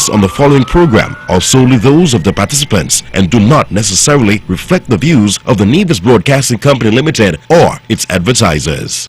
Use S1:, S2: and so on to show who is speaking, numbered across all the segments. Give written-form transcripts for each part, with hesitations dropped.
S1: expressed on the following program are solely those of the participants and do not necessarily reflect the views of the Nevis Broadcasting Company Limited or its advertisers.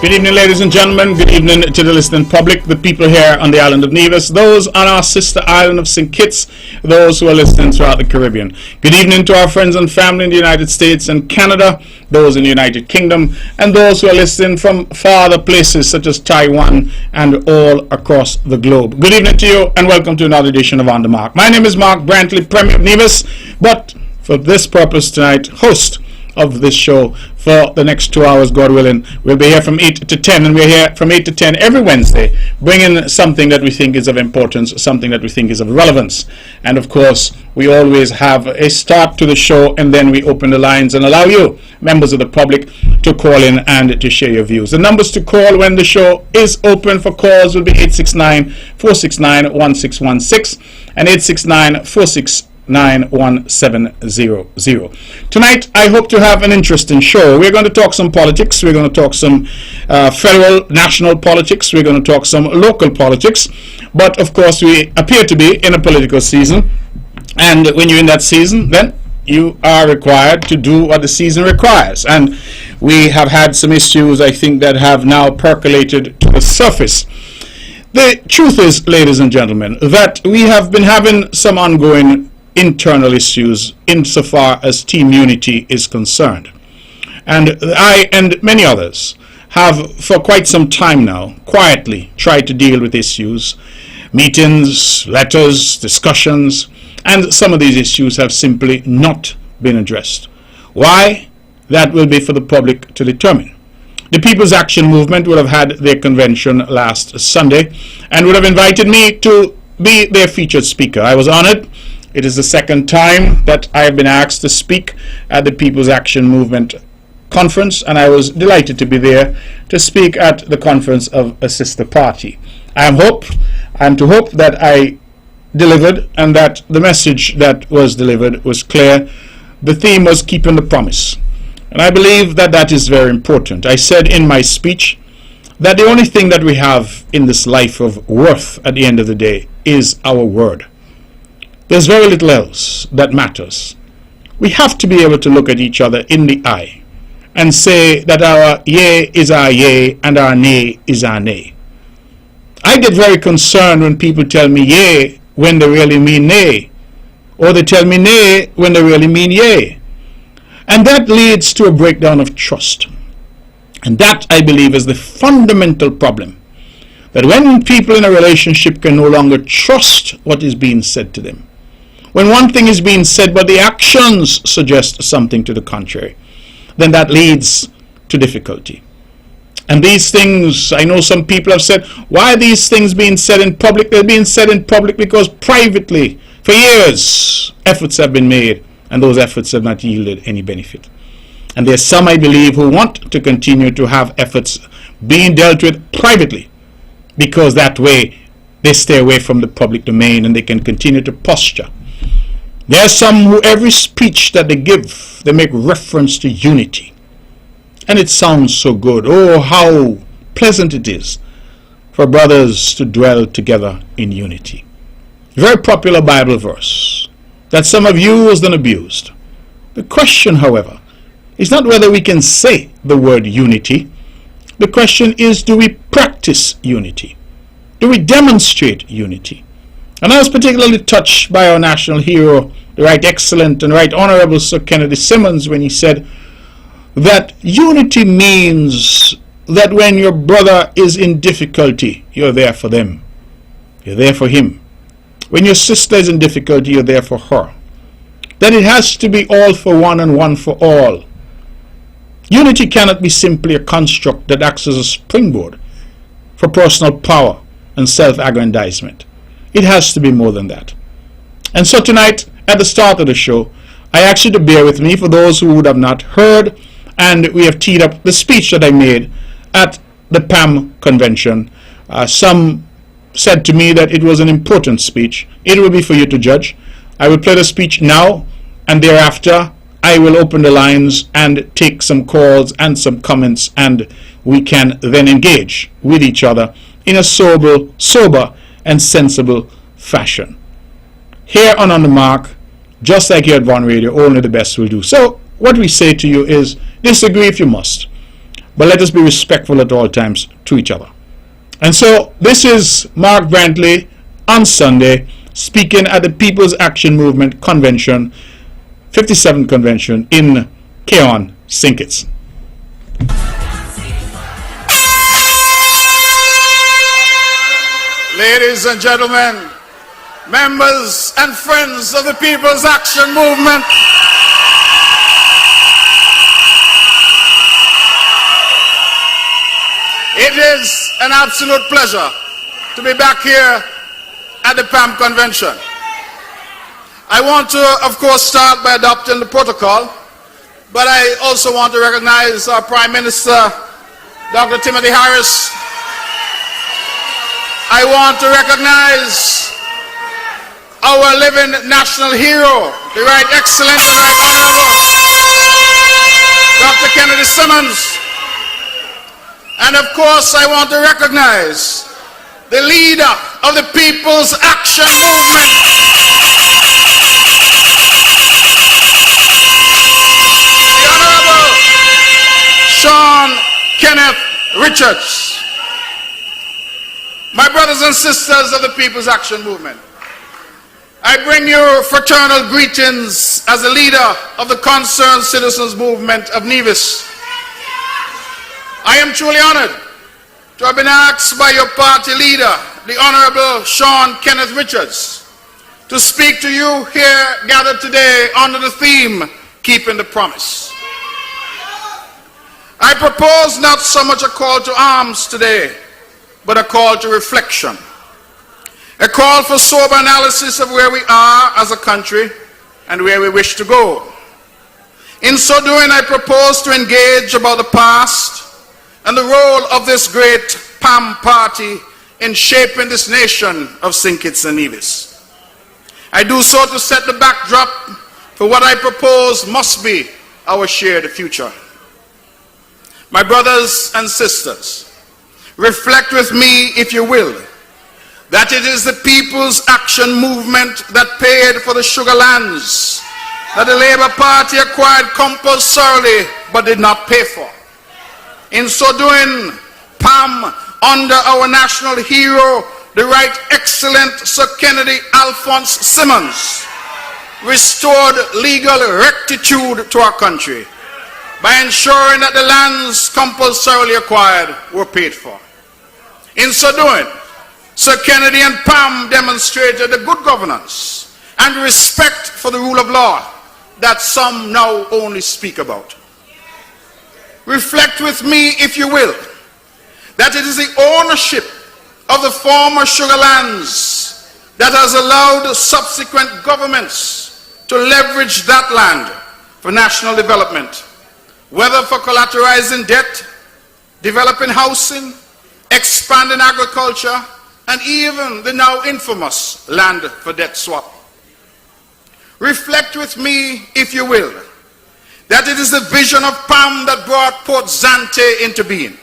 S2: Good evening, ladies and gentlemen. Good evening to the listening public, the people here on the island of Nevis, those on our sister island of St. Kitts, those who are listening throughout the Caribbean. Good evening to our friends and family in the United States and Canada, those in the United Kingdom, and those who are listening from far other places such as Taiwan and all across the globe. Good evening to you and welcome to another edition of On the Mark. My name is Mark Brantley, Premier of Nevis, but for this purpose tonight, host of this show for the next 2 hours, God willing. We'll be here from 8 to 10, and we're here from 8 to 10 every Wednesday, bringing something that we think is of importance, something that we think is of relevance. And of course, we always have a start to the show, and then we open the lines and allow you, members of the public, to call in and to share your views. The numbers to call when the show is open for calls will be 869-469-1616 and 869-469-1700. Tonight, I hope to have an interesting show. We're going to talk some politics. We're going to talk some federal, national politics. We're going to talk some local politics. But of course, we appear to be in a political season. And when you're in that season, then you are required to do what the season requires. And we have had some issues, I think, that have now percolated to the surface. The truth is, ladies and gentlemen, that we have been having some ongoing internal issues insofar as team unity is concerned. And I and many others have for quite some time now quietly tried to deal with issues, meetings, letters, discussions, and some of these issues have simply not been addressed. Why? That will be for the public to determine. The People's Action Movement would have had their convention last Sunday and would have invited me to be their featured speaker. I was honored. It is the second time that I have been asked to speak at the People's Action Movement conference, and I was delighted to be there to speak at the conference of a sister party. I am to hope that I delivered and that the message that was delivered was clear. The theme was keeping the promise, and I believe that that is very important. I said in my speech that the only thing that we have in this life of worth at the end of the day is our word. There's very little else that matters. We have to be able to look at each other in the eye and say that our yea is our yea and our nay is our nay. I get very concerned when people tell me yea when they really mean nay, or they tell me nay when they really mean yea. And that leads to a breakdown of trust. And that, I believe, is the fundamental problem. That when people in a relationship can no longer trust what is being said to them, when one thing is being said but the actions suggest something to the contrary, then that leads to difficulty. And these things, I know some people have said, why are these things being said in public? They're being said in public because privately, for years, efforts have been made, and those efforts have not yielded any benefit. And there's some, I believe, who want to continue to have efforts being dealt with privately, because that way they stay away from the public domain and they can continue to posture. There are some who every speech that they give, they make reference to unity. And it sounds so good. Oh, how pleasant it is for brothers to dwell together in unity. Very popular Bible verse that some have used and abused. The question, however, is not whether we can say the word unity. The question is, do we practice unity? Do we demonstrate unity? And I was particularly touched by our national hero, the Right Excellent and Right Honorable Sir Kennedy Simmons, when he said that unity means that when your brother is in difficulty, you're there for them. You're there for him. When your sister is in difficulty, you're there for her. That it has to be all for one and one for all. Unity cannot be simply a construct that acts as a springboard for personal power and self-aggrandizement. It has to be more than that. And so tonight, at the start of the show, I ask you to bear with me for those who would have not heard, and we have teed up the speech that I made at the PAM convention. Some said to me that it was an important speech. It will be for you to judge. I will play the speech now, and thereafter I will open the lines and take some calls and some comments, and we can then engage with each other in a sober and sensible fashion. Here on the Mark, just like here at Von Radio, only the best will do. So what we say to you is, disagree if you must, but let us be respectful at all times to each other. And so this is Mark Brantley on Sunday, speaking at the People's Action Movement Convention, 57th Convention in Keon, St. Kitts.
S3: Ladies and gentlemen, members and friends of the People's Action Movement, it is an absolute pleasure to be back here at the PAM convention. I want to, of course, start by adopting the protocol, but I also want to recognize our Prime Minister, Dr. Timothy Harris. I want to recognize our living national hero, the Right Excellent and Right Honorable Dr. Kennedy Simmons. And of course, I want to recognize the leader of the People's Action Movement, the Honorable Sean Kenneth Richards. My brothers and sisters of the People's Action Movement, I bring you fraternal greetings as the leader of the Concerned Citizens Movement of Nevis. I am truly honored to have been asked by your party leader, the Honorable Sean Kenneth Richards, to speak to you here gathered today under the theme, Keeping the Promise. I propose not so much a call to arms today, but a call to reflection. A call for sober analysis of where we are as a country and where we wish to go. In so doing, I propose to engage about the past and the role of this great PAM party in shaping this nation of St. Kitts and Nevis. I do so to set the backdrop for what I propose must be our shared future. My brothers and sisters, reflect with me, if you will, that it is the People's Action Movement that paid for the sugar lands that the Labour Party acquired compulsorily but did not pay for. In so doing, PAM, under our national hero, the Right Excellent Sir Kennedy Alphonse Simmons, restored legal rectitude to our country by ensuring that the lands compulsorily acquired were paid for. In so doing, Sir Kennedy and PAM demonstrated the good governance and respect for the rule of law that some now only speak about. Reflect with me, if you will, that it is the ownership of the former sugar lands that has allowed subsequent governments to leverage that land for national development, whether for collateralizing debt, developing housing, expanding agriculture, and even the now infamous land for debt swap. Reflect with me, if you will, that it is the vision of PAM that brought Port Zante into being.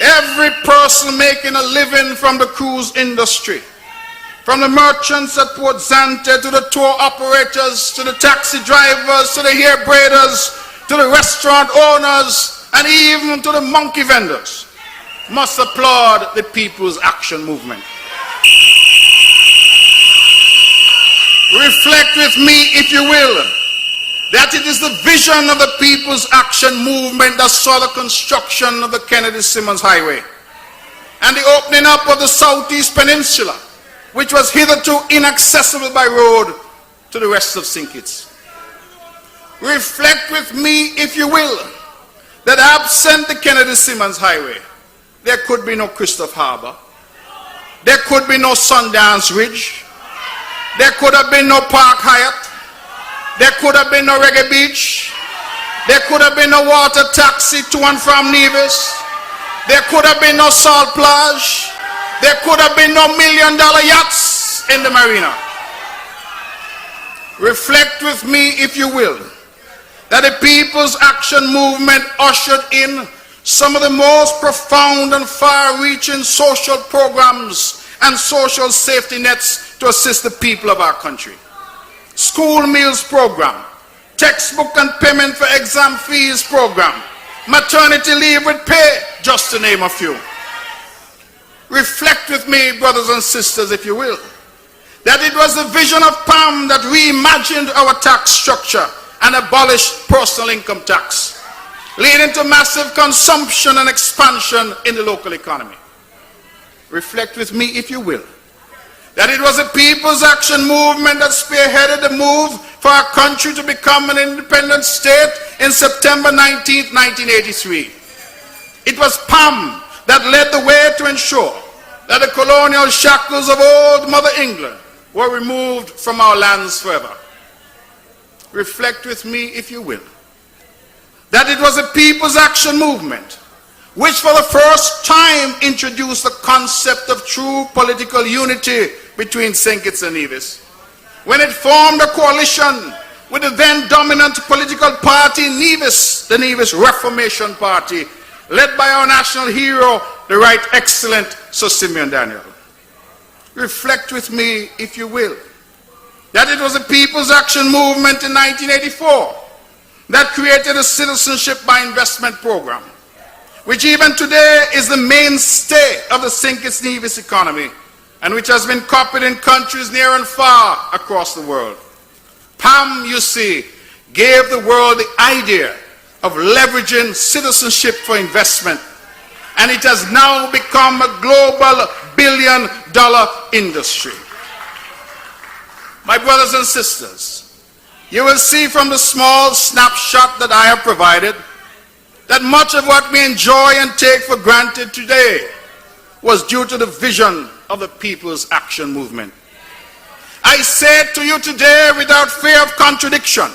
S3: Every person making a living from the cruise industry, from the merchants at Port Zante to the tour operators, to the taxi drivers, to the hair braiders, to the restaurant owners, and even to the monkey vendors, must applaud the People's Action Movement. Reflect with me, if you will, that it is the vision of the People's Action Movement that saw the construction of the Kennedy Simmons Highway and the opening up of the Southeast Peninsula, which was hitherto inaccessible by road to the rest of St. Kitts. Reflect with me, if you will, that absent the Kennedy Simmons Highway, there could be no Christopher Harbour. there could be no Sundance Ridge. There could have been no Park Hyatt. There could have been no Reggae Beach. There could have been no water taxi to and from Nevis. There could have been no Salt Plage. There could have been no $1 million yachts in the marina. Reflect with me, if you will, that the People's Action Movement ushered in some of the most profound and far-reaching social programs and social safety nets to assist the people of our country. School meals program, textbook and payment for exam fees program, maternity leave with pay, just to name a few. Reflect with me, brothers and sisters, if you will, that it was the vision of PAM that reimagined our tax structure and abolished personal income tax, leading to massive consumption and expansion in the local economy. Reflect with me, if you will, that it was the People's Action Movement that spearheaded the move for our country to become an independent state in September 19, 1983. It was PAM that led the way to ensure that the colonial shackles of old Mother England were removed from our lands forever. Reflect with me, if you will, that it was the People's Action Movement which for the first time introduced the concept of true political unity between St. Kitts and Nevis, when it formed a coalition with the then dominant political party Nevis, the Nevis Reformation Party, led by our national hero, the Right Excellent Sir Simeon Daniel. Reflect with me, if you will, that it was the People's Action Movement in 1984 that created a citizenship by investment program, which even today is the mainstay of the St. Kitts Nevis economy, and which has been copied in countries near and far across the world. PAM, you see, gave the world the idea of leveraging citizenship for investment, and it has now become a global billion-dollar industry. My brothers and sisters, you will see from the small snapshot that I have provided that much of what we enjoy and take for granted today was due to the vision of the People's Action Movement. I say to you today without fear of contradiction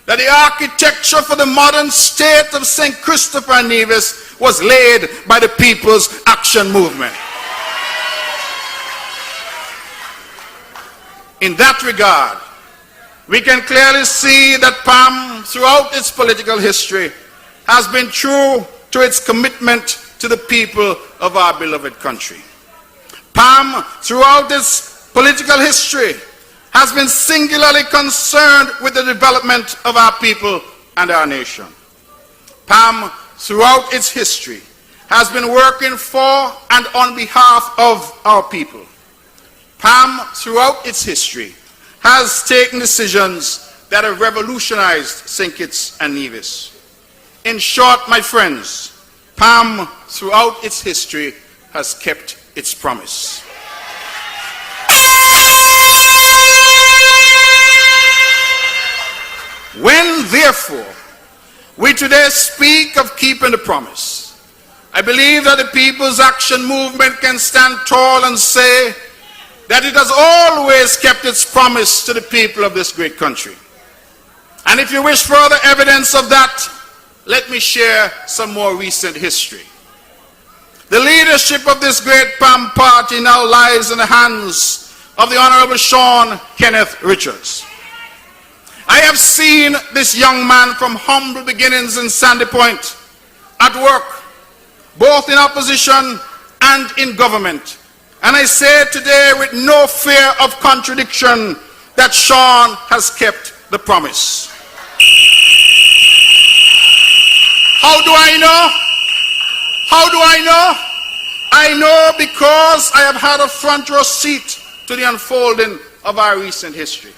S3: that the architecture for the modern state of St. Christopher and Nevis was laid by the People's Action Movement. In that regard, we can clearly see that PAM, throughout its political history, has been true to its commitment to the people of our beloved country. PAM, throughout its political history, has been singularly concerned with the development of our people and our nation. PAM, throughout its history, has been working for and on behalf of our people. PAM, throughout its history, has taken decisions that have revolutionized St. Kitts and Nevis. In short, my friends, PAM, throughout its history, has kept its promise. When, therefore, we today speak of keeping the promise, I believe that the People's Action Movement can stand tall and say that it has always kept its promise to the people of this great country. And if you wish further evidence of that, let me share some more recent history. The leadership of this great PAM party now lies in the hands of the Honorable Sean Kenneth Richards. I have seen this young man from humble beginnings in Sandy Point at work, both in opposition and in government. And I say today with no fear of contradiction that Sean has kept the promise. How do I know? How do I know? I know because I have had a front row seat to the unfolding of our recent history.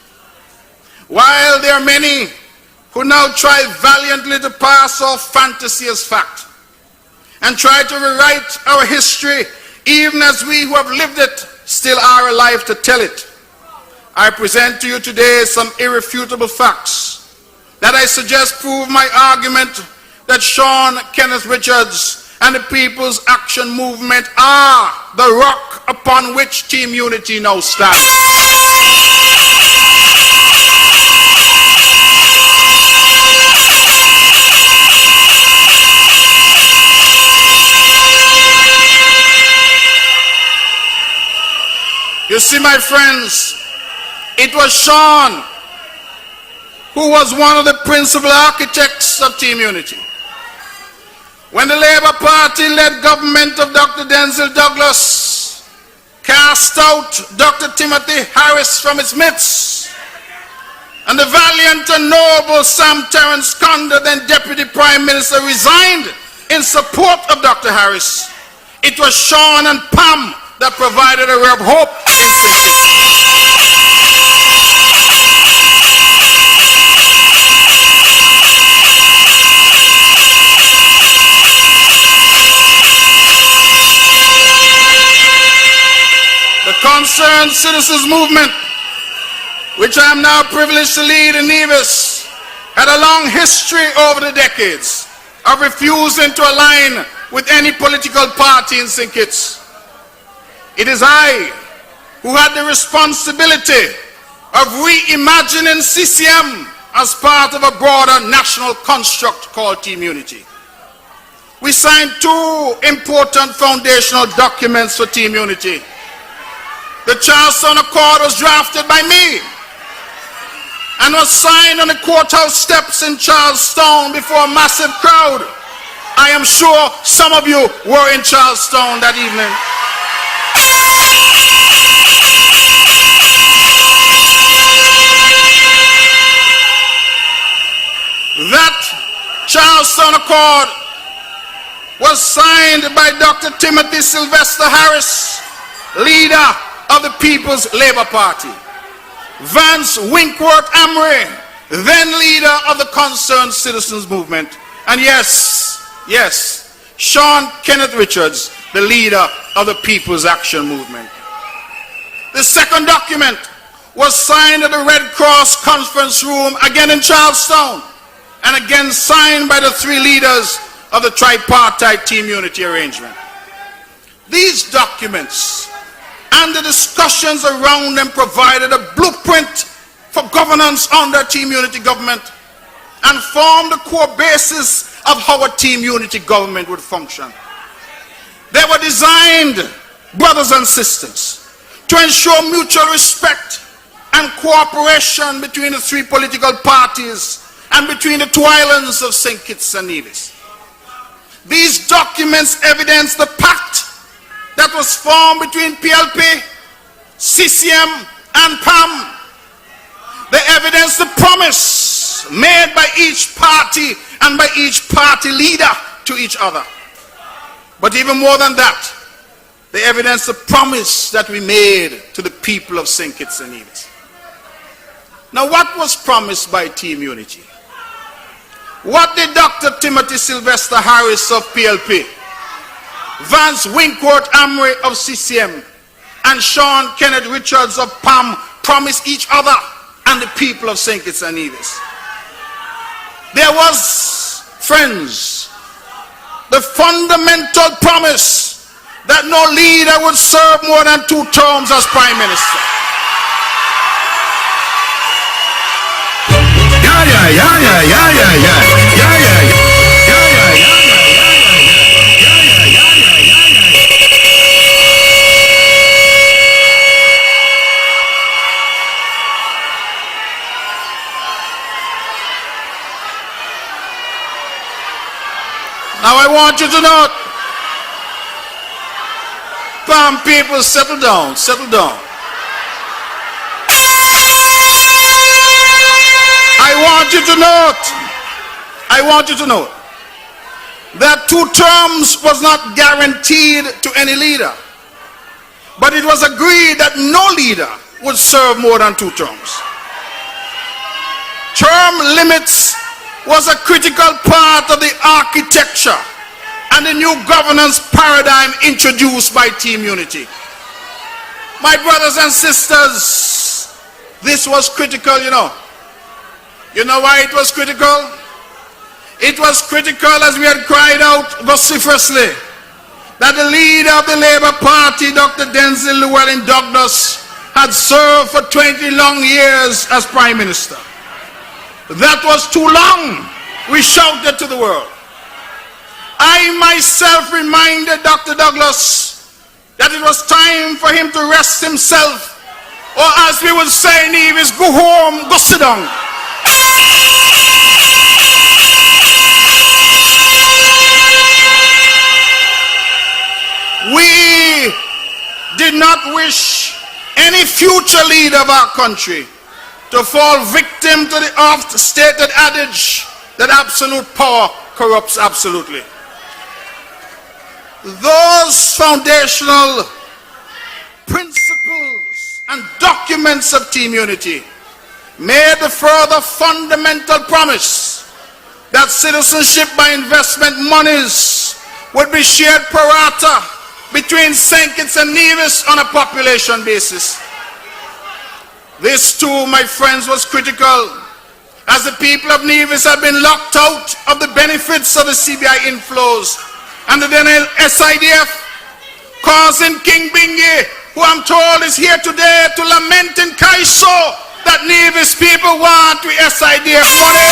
S3: While there are many who now try valiantly to pass off fantasy as fact and try to rewrite our history, even as we who have lived it still are alive to tell it, I present to you today some irrefutable facts that I suggest prove my argument that Sean Kenneth Richards and the People's Action Movement are the rock upon which Team Unity now stands. You see, my friends, it was Sean who was one of the principal architects of Team Unity. When the Labour Party-led government of Dr. Denzil Douglas cast out Dr. Timothy Harris from its midst, and the valiant and noble Sam Terence Condon, then Deputy Prime Minister, resigned in support of Dr. Harris, it was Sean and Pam that provided a ray of hope in St. The Concerned Citizens Movement, which I am now privileged to lead in Nevis, had a long history over the decades of refusing to align with any political party in St. Kitts. It is I who had the responsibility of reimagining CCM as part of a broader national construct called Team Unity. We signed two important foundational documents for Team Unity. The Charlestown Accord was drafted by me and was signed on the courthouse steps in Charlestown before a massive crowd. I am sure some of you were in Charlestown that evening. That Charlestown Accord was signed by Dr. Timothy Sylvester Harris, leader of the People's Labour Party, Vance Winkworth Amory, then leader of the Concerned Citizens Movement, and yes, Sean Kenneth Richards, the leader of the People's Action Movement. The second document was signed at the Red Cross Conference Room, again in Charlestown, and again signed by the three leaders of the tripartite Team Unity arrangement. These documents and the discussions around them provided a blueprint for governance under Team Unity government and formed the core basis of how a Team Unity government would function. They were designed, brothers and sisters, to ensure mutual respect and cooperation between the three political parties and between the two islands of St. Kitts and Nevis. These documents evidence the pact that was formed between PLP, CCM, and PAM. They evidence the promise made by each party and by each party leader to each other. But even more than that, they evidence the promise that we made to the people of St. Kitts and Nevis. Now, what was promised by Team Unity? What did Dr. Timothy Sylvester Harris of PLP, Vance Winkworth Amory of CCM, and Sean Kenneth Richards of PAM promise each other and the people of St. Kitts and Nevis? There was, friends, the fundamental promise that no leader would serve more than 2 terms as Prime Minister. Now I want you to note, Palm people, settle down, settle down. I want you to note that 2 terms was not guaranteed to any leader, but it was agreed that no leader would serve more than 2 terms. Term limits was a critical part of the architecture and the new governance paradigm introduced by Team Unity. My brothers and sisters, this was critical, you know. You know why it was critical? It was critical as we had cried out vociferously that the leader of the Labour Party, Dr. Denzil Llewellyn Douglas, had served for 20 long years as Prime Minister. That was too long, we shouted to the world. I myself reminded Dr. Douglas that it was time for him to rest himself, or as we would say in Nevis, go home, go sit down. We did not wish any future leader of our country to fall victim to the oft-stated adage that absolute power corrupts absolutely. Those foundational principles and documents of team unity made the further fundamental promise that citizenship by investment monies would be shared pro rata between St. Kitts and Nevis on a population basis. This too, my friends, was critical, as the people of Nevis have been locked out of the benefits of the CBI inflows and the then SIDF, causing King Bingi, who I'm told is here today, to lament in Kaiso that Nevis people want the SIDF money.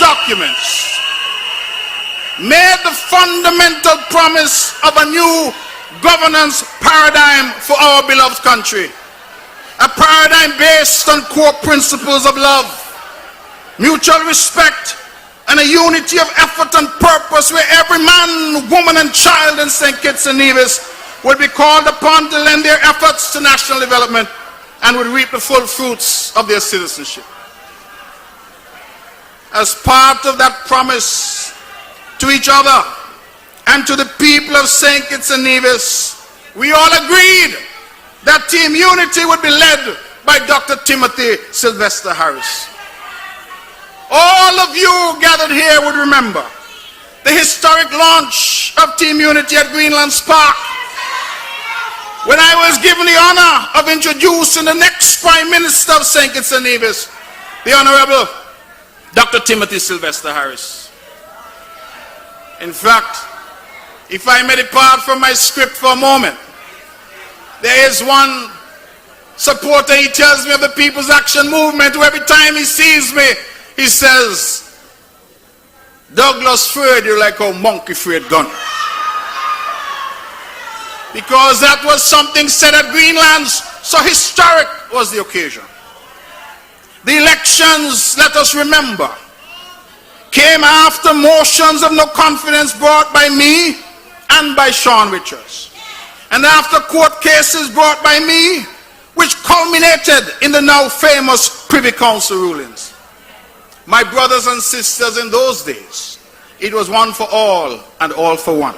S3: Documents made the fundamental promise of a new governance paradigm for our beloved country. A paradigm based on core principles of love, mutual respect, and a unity of effort and purpose where every man, woman, and child in St. Kitts and Nevis would be called upon to lend their efforts to national development and would reap the full fruits of their citizenship. As part of that promise to each other and to the people of St. Kitts and Nevis, we all agreed that Team Unity would be led by Dr. Timothy Sylvester Harris. All of you gathered here would remember the historic launch of Team Unity at Greenlands Park, when I was given the honor of introducing the next Prime Minister of St. Kitts and Nevis, the Honorable Dr. Timothy Sylvester Harris. In fact, if I may depart from my script for a moment, there is one supporter, he tells me, of the People's Action Movement, who every time he sees me, he says, Douglas afraid you like a monkey afraid gun. Because that was something said at Greenlands, so historic was the occasion. The elections, let us remember, came after motions of no confidence brought by me and by Sean Richards, and after court cases brought by me, which culminated in the now famous Privy Council rulings. My brothers and sisters, in those days, it was one for all and all for one.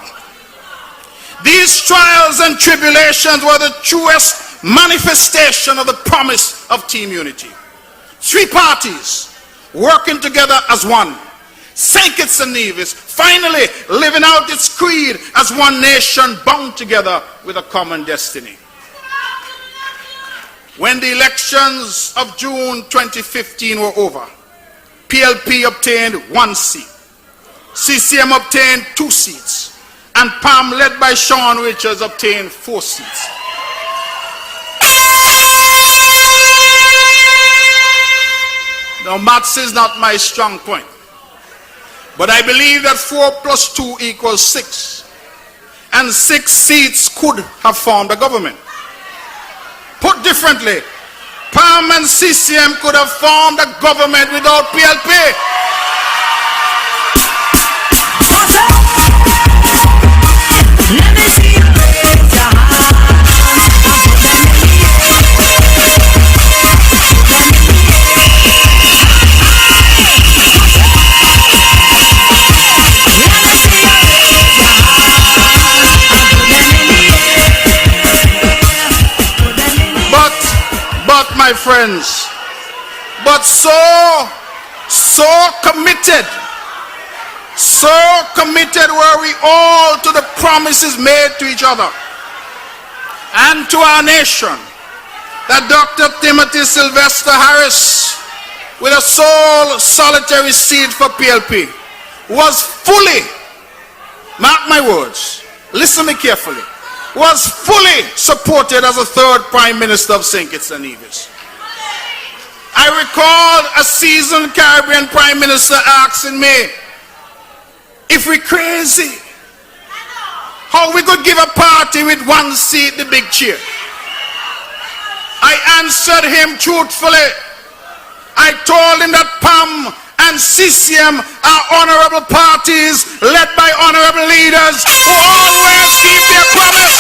S3: These trials and tribulations were the truest manifestation of the promise of Team Unity. Three parties working together as one. St. Kitts and Nevis finally living out its creed as one nation bound together with a common destiny. When the elections of June 2015 were over, PLP obtained 1 seat, CCM obtained 2 seats, and PAM, led by Sean Richards, obtained 4 seats. Now, maths is not my strong point, but I believe that 4 plus 2 equals 6, and 6 seats could have formed a government. Put differently, PAM and CCM could have formed a government without PLP. Let me see you raise your But my friends, but so committed, So committed were we all to the promises made to each other and to our nation that Dr. Timothy Sylvester Harris, with a sole solitary seat for PLP, was fully, mark my words, listen me carefully, was fully supported as a third Prime Minister of St. Kitts and Nevis. I recall a seasoned Caribbean Prime Minister asking me if we crazy, how we could give a party with one seat, the big chair. I answered him truthfully. I told him that PAM and CCM are honorable parties led by honorable leaders who always keep their promise.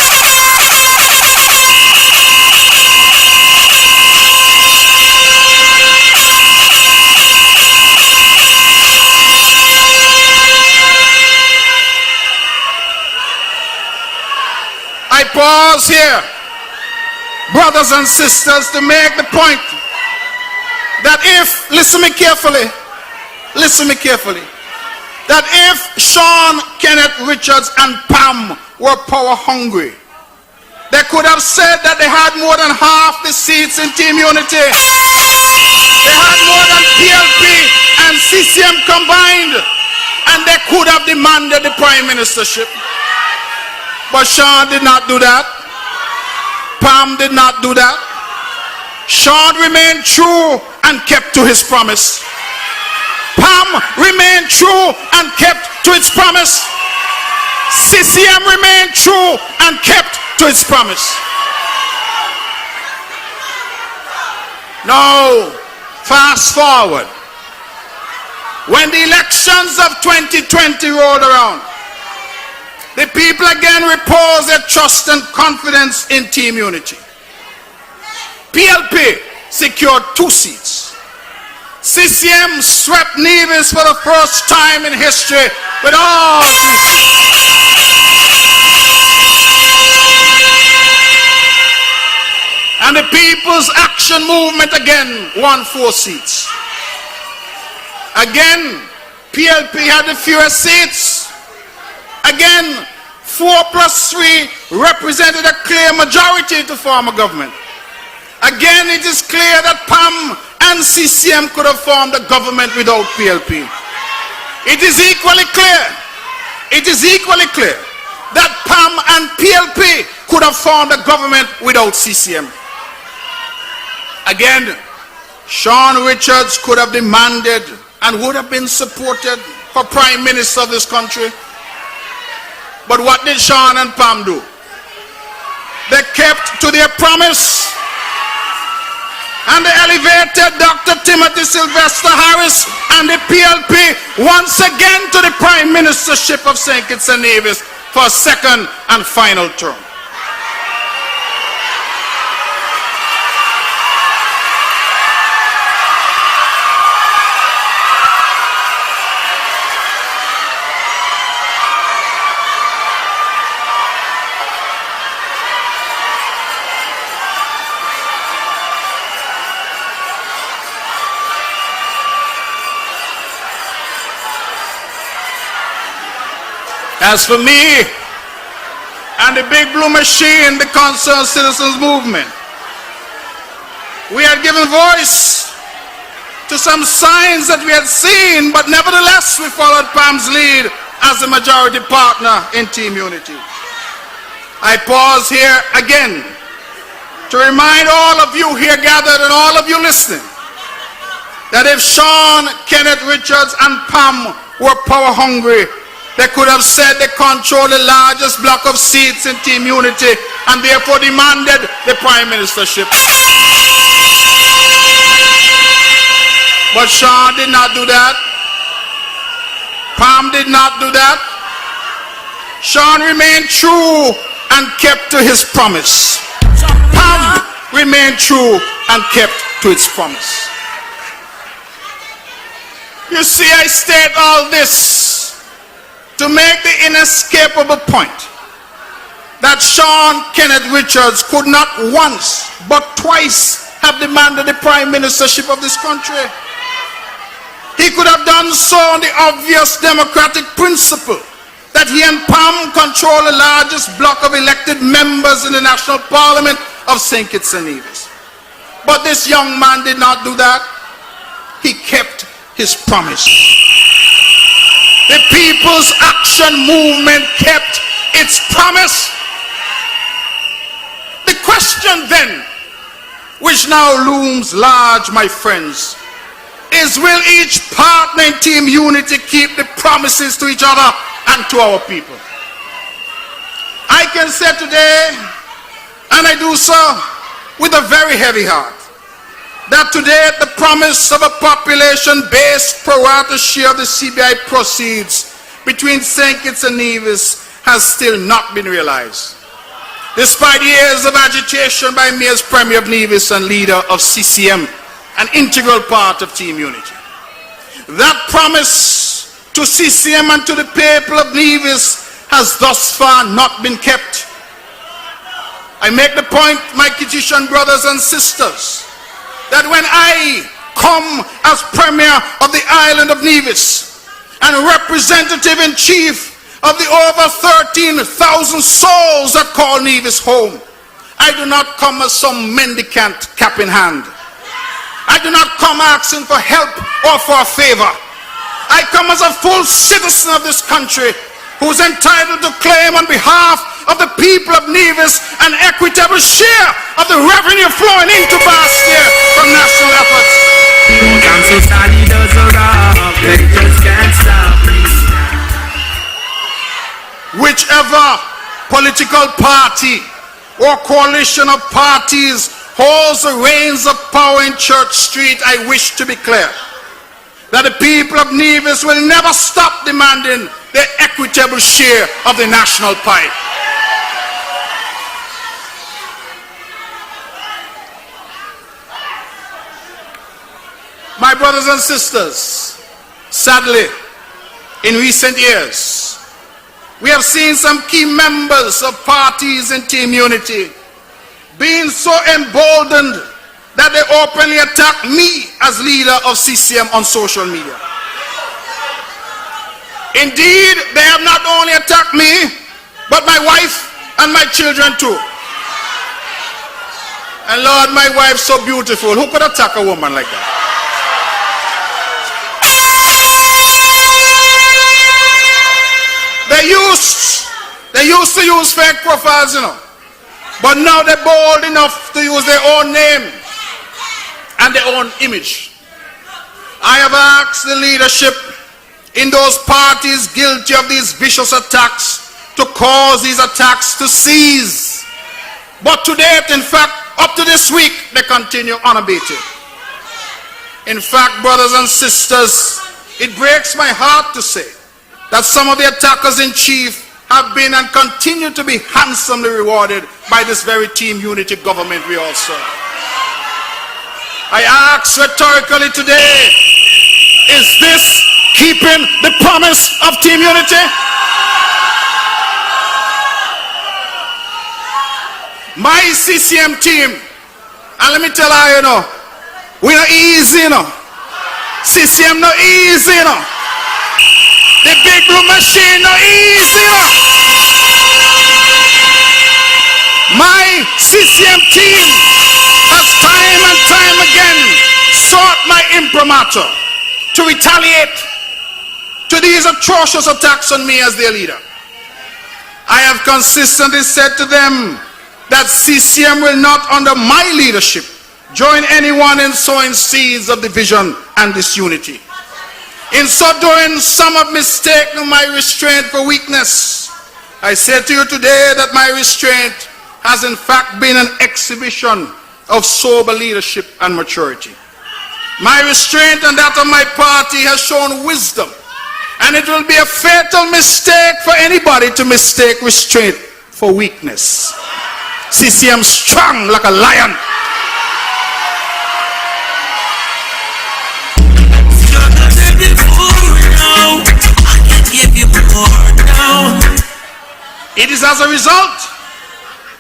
S3: I pause here, brothers and sisters, to make the point that if, listen me carefully, that if Sean Kenneth Richards and Pam were power hungry, they could have said that they had more than half the seats in Team Unity. They had more than PLP and CCM combined, and they could have demanded the prime ministership. But Sean did not do that. Pam did not do that. Sean remained true and kept to his promise. Pam remained true and kept to its promise. CCM remained true and kept to its promise. Now, fast forward. When the elections of 2020 rolled around, the people again reposed their trust and confidence in Team Unity. PLP secured 2 seats. CCM swept Nevis for the first time in history with all 2 seats. And the People's Action Movement again won 4 seats. Again, PLP had the fewest seats. Again, 4 plus 3 represented a clear majority to form a government. Again, it is clear that PAM and CCM could have formed a government without PLP. It is equally clear that PAM and PLP could have formed a government without CCM. Again, Sean Richards could have demanded and would have been supported for Prime Minister of this country. But what did Sean and Pam do? They kept to their promise, and they elevated Dr. Timothy Sylvester Harris and the PLP once again to the Prime Ministership of St. Kitts and Nevis for a second and final term. As for me and the big blue machine, the Concerned Citizens Movement, we had given voice to some signs that we had seen, but nevertheless we followed Pam's lead as the majority partner in Team Unity. I pause here again to remind all of you here gathered and all of you listening that if Sean Kenneth Richards and Pam were power hungry, they could have said they control the largest block of seats in Team Unity and therefore demanded the Prime Ministership. But Sean did not do that. Pam did not do that. Sean remained true and kept to his promise. Pam remained true and kept to its promise. You see, I state all this to make the inescapable point that Sean Kenneth Richards could not once but twice have demanded the Prime Ministership of this country. He could have done so on the obvious democratic principle that he and Pam control the largest block of elected members in the National Parliament of St. Kitts and Nevis. But this young man did not do that. He kept his promise. The People's Action Movement kept its promise. The question then, which now looms large, my friends, is will each partner in Team Unity keep the promises to each other and to our people? I can say today, and I do so with a very heavy heart, that today the promise of a population-based pro rata share of the CBI proceeds between St. Kitts and Nevis has still not been realized, despite years of agitation by me as Premier of Nevis and leader of CCM, an integral part of Team Unity. That promise to CCM and to the people of Nevis has thus far not been kept. I make the point, my Kittitian brothers and sisters, that when I come as Premier of the island of Nevis and representative in chief of the over 13,000 souls that call Nevis home, I do not come as some mendicant cap in hand. I do not come asking for help or for a favor. I come as a full citizen of this country who's entitled to claim on behalf of the people of Nevis an equitable share of the revenue flowing into Bastia from national efforts. Whichever political party or coalition of parties holds the reins of power in Church Street, I wish to be clear that the people of Nevis will never stop demanding their equitable share of the national pie. My brothers and sisters, sadly, in recent years, we have seen some key members of parties in Team Unity being so emboldened that they openly attack me as leader of CCM on social media. Indeed, they have not only attacked me, but my wife and my children too. And Lord, my wife's so beautiful. Who could attack a woman like that? They used to use fake profiles, you know. But now they're bold enough to use their own name and their own image. I have asked the leadership in those parties guilty of these vicious attacks to cause these attacks to cease. But to date, in fact, up to this week, they continue unabated. In fact, brothers and sisters, it breaks my heart to say that some of the attackers in chief have been and continue to be handsomely rewarded by this very Team Unity government we all serve. I ask rhetorically today, is this keeping the promise of Team Unity? My CCM team, and let me tell you, we're not easy, CCM not easy, The big blue machine not easy, My CCM team has time and time again sought my imprimatur to retaliate to these atrocious attacks on me as their leader. I have consistently said to them that CCM will not, under my leadership, join anyone in sowing seeds of division and disunity. In so doing, some have mistaken my restraint for weakness. I say to you today that my restraint has in fact been an exhibition of sober leadership and maturity. My restraint and that of my party has shown wisdom, and it will be a fatal mistake for anybody to mistake restraint for weakness. CCM strong like a lion. It is as a result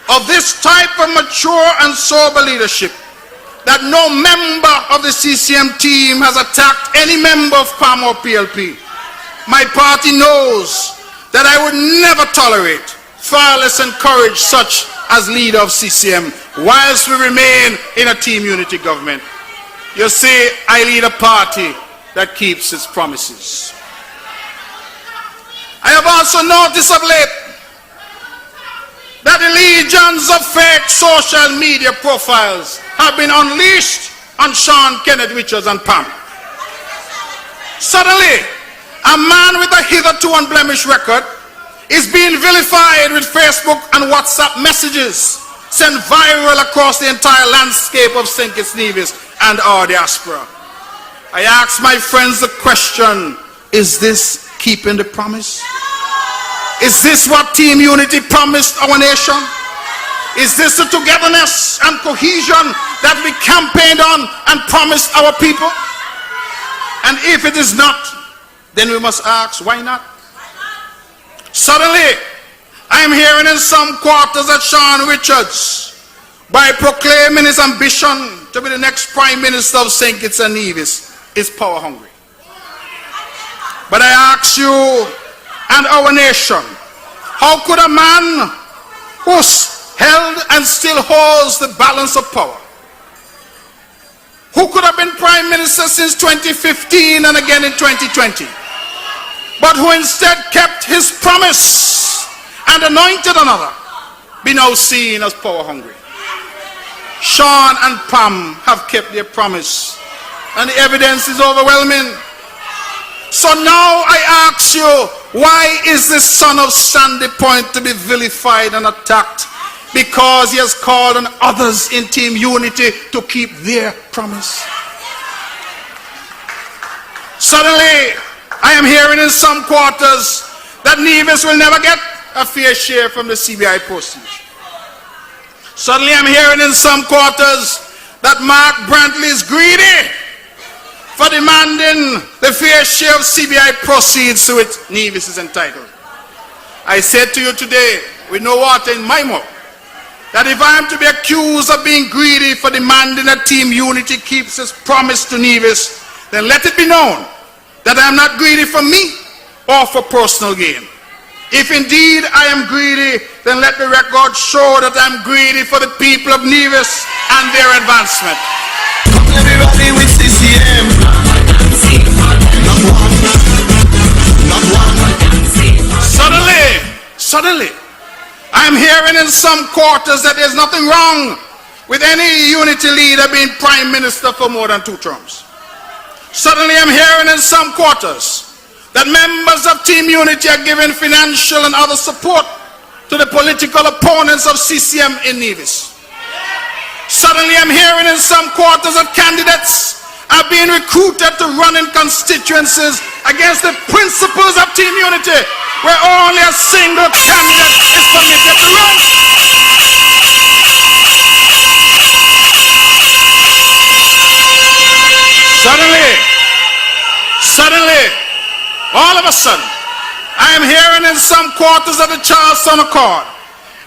S3: of this type of mature and sober leadership that no member of the CCM team has attacked any member of PAM or PLP. My party knows that I would never tolerate, far less encourage such as leader of CCM whilst we remain in a team unity government. You see, I lead a party that keeps its promises. I have also noticed of late that the legions of fake social media profiles have been unleashed on Sean, Kenneth Richards and Pam. Suddenly, a man with a hitherto unblemished record is being vilified with Facebook and WhatsApp messages sent viral across the entire landscape of St. Kitts Nevis and our diaspora. I ask my friends the question, is this keeping the promise? Is this what Team Unity promised our nation? Is this the togetherness and cohesion that we campaigned on and promised our people? And if it is not, then we must ask, why not? Suddenly, I am hearing in some quarters that Sean Richards, by proclaiming his ambition to be the next Prime Minister of St. Kitts and Nevis, is power hungry. But I ask you and our nation, how could a man who's held and still holds the balance of power, who could have been Prime Minister since 2015 and again in 2020, but who instead kept his promise and anointed another, be now seen as power hungry? Sean and Pam have kept their promise, and the evidence is overwhelming. So now I ask you, why is the son of Sandy Point to be vilified and attacked? Because he has called on others in Team Unity to keep their promise. Suddenly, I am hearing in some quarters that Nevis will never get a fair share from the CBI proceeds. Suddenly, I'm hearing in some quarters that Mark Brantley is greedy for demanding the fair share of CBI proceeds to which Nevis is entitled. I said to you today, with no water in my mouth, that if I am to be accused of being greedy for demanding that Team Unity keeps its promise to Nevis, then let it be known that I am not greedy for me or for personal gain. If indeed I am greedy, then let the record show that I am greedy for the people of Nevis and their advancement.
S4: Everybody with CCM.
S3: Suddenly, I'm hearing in some quarters that there's nothing wrong with any unity leader being Prime Minister for more than 2 terms. Suddenly, I'm hearing in some quarters that members of Team Unity are giving financial and other support to the political opponents of CCM in Nevis. Suddenly, I'm hearing in some quarters that candidates are being recruited to run in constituencies against the principles of Team Unity, where only a single candidate is permitted to run. Suddenly, all of a sudden, I am hearing in some quarters of the Charleston Accord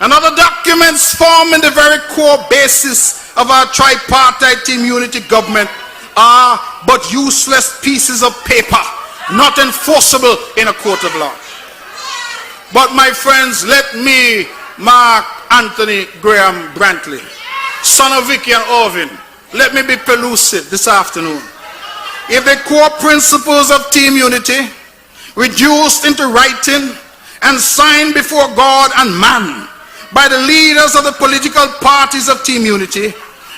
S3: and other documents forming the very core basis of our tripartite Team Unity government are but useless pieces of paper, not enforceable in a court of law. But my friends, let me, Mark Anthony Graham Brantley, son of Vicky and Orvin, let me be pellucid this afternoon. If the core principles of Team Unity, reduced into writing and signed before God and man by the leaders of the political parties of Team Unity,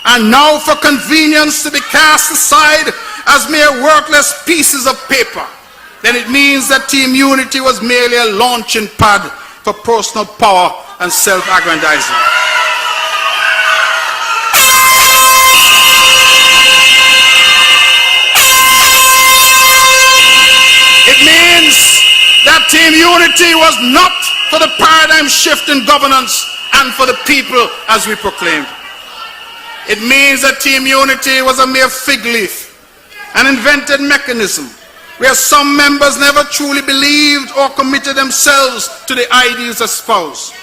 S3: and now for convenience to be cast aside as mere worthless pieces of paper, then it means that Team Unity was merely a launching pad for personal power and self-aggrandizing. It means that Team Unity was not for the paradigm shift in governance and for the people as we proclaimed. It means that Team Unity was a mere fig leaf, an invented mechanism where some members never truly believed or committed themselves to the ideals espoused.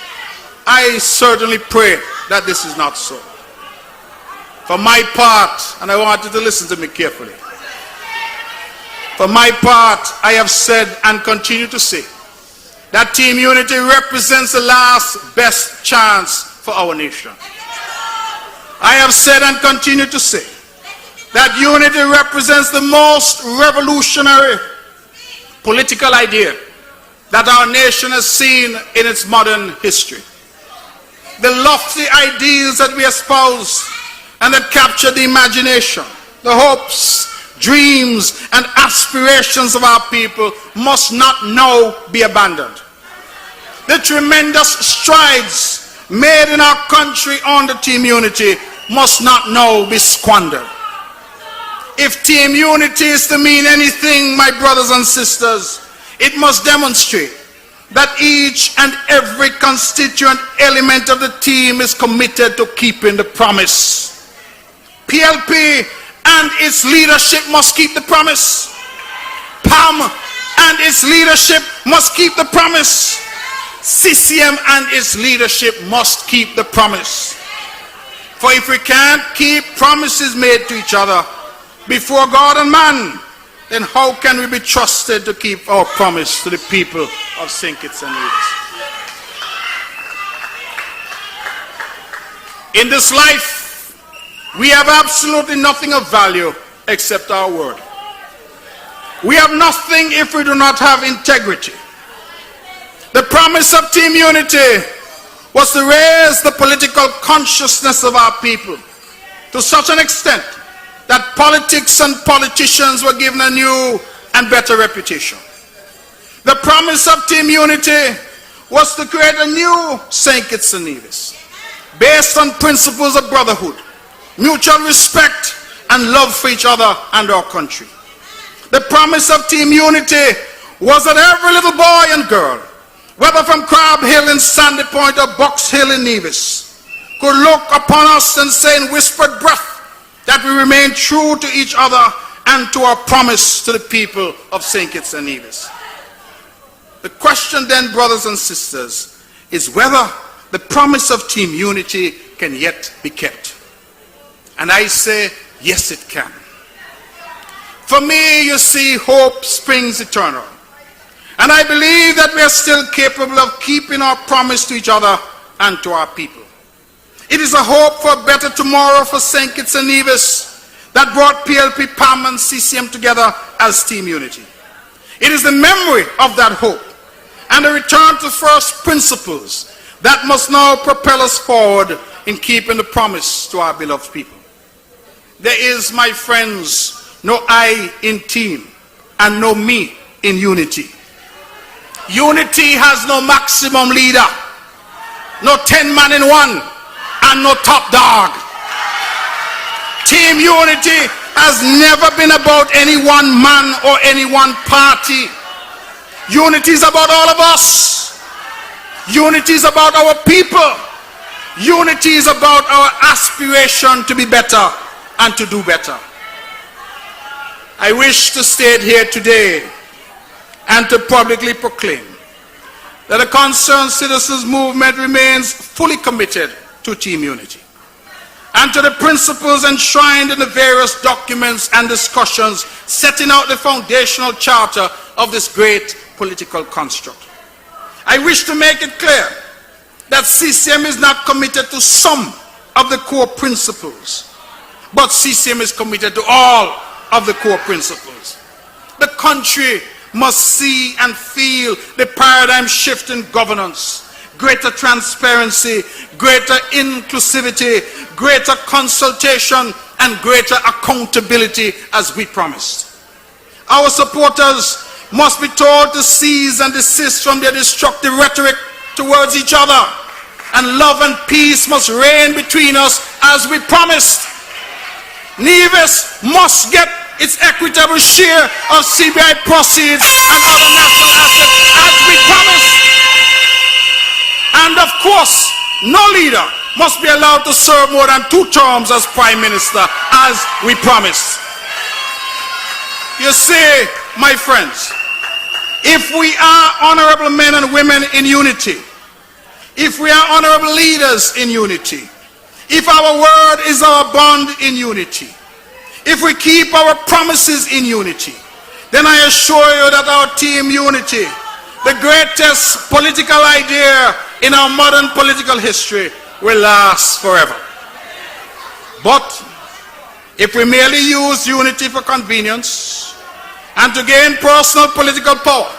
S3: I certainly pray that this is not so. For my part, and I want you to listen to me carefully. For my part, I have said and continue to say that Team Unity represents the last best chance for our nation. I have said and continue to say that unity represents the most revolutionary political idea that our nation has seen in its modern history. The lofty ideals that we espouse and that capture the imagination, the hopes, dreams, and aspirations of our people must not now be abandoned. The tremendous strides made in our country under Team Unity must not now be squandered. If Team Unity is to mean anything, my brothers and sisters, it must demonstrate that each and every constituent element of the team is committed to keeping the promise. PLP and its leadership must keep the promise. PAM and its leadership must keep the promise. CCM and its leadership must keep the promise. For if we can't keep promises made to each other before God and man, then how can we be trusted to keep our promise to the people of St. Kitts and Nevis? In this life, we have absolutely nothing of value except our word. We have nothing if we do not have integrity. The promise of Team Unity was to raise the political consciousness of our people to such an extent that politics and politicians were given a new and better reputation. The promise of Team Unity was to create a new St. Kitts and Nevis based on principles of brotherhood, mutual respect, and love for each other and our country. The promise of Team Unity was that every little boy and girl, whether from Crab Hill in Sandy Point or Box Hill in Nevis, could look upon us and say in whispered breath that we remain true to each other and to our promise to the people of St. Kitts and Nevis. The question then, brothers and sisters, is whether the promise of Team Unity can yet be kept. And I say, yes, it can. For me, you see, hope springs eternal. And I believe that we are still capable of keeping our promise to each other and to our people. It is a hope for a better tomorrow for St. Kitts and Nevis that brought PLP, PAM, and CCM together as Team Unity. It is the memory of that hope and a return to first principles that must now propel us forward in keeping the promise to our beloved people. There is, my friends, no I in team and no me in unity. Unity has no maximum leader, no 10 man in one, and no top dog. Team Unity has never been about any one man or any one party. Unity is about all of us. Unity is about our people. Unity is about our aspiration to be better and to do better. I wish to state here today and to publicly proclaim that the Concerned Citizens Movement remains fully committed to Team Unity and to the principles enshrined in the various documents and discussions setting out the foundational charter of this great political construct. I wish to make it clear that CCM is not committed to some of the core principles, but CCM is committed to all of the core principles. The country must see and feel the paradigm shift in governance, greater transparency, greater inclusivity, greater consultation, and greater accountability as we promised. Our supporters must be told to cease and desist from their destructive rhetoric towards each other, and love and peace must reign between us as we promised. Nevis must get its equitable share of CBI proceeds and other national assets as we promised. And of course, no leader must be allowed to serve more than 2 terms as Prime Minister as we promised. You see, my friends, if we are honorable men and women in unity, if we are honorable leaders in unity, if our word is our bond in unity, if we keep our promises in unity, then I assure you that our team unity, the greatest political idea in our modern political history, will last forever. But if we merely use unity for convenience and to gain personal political power,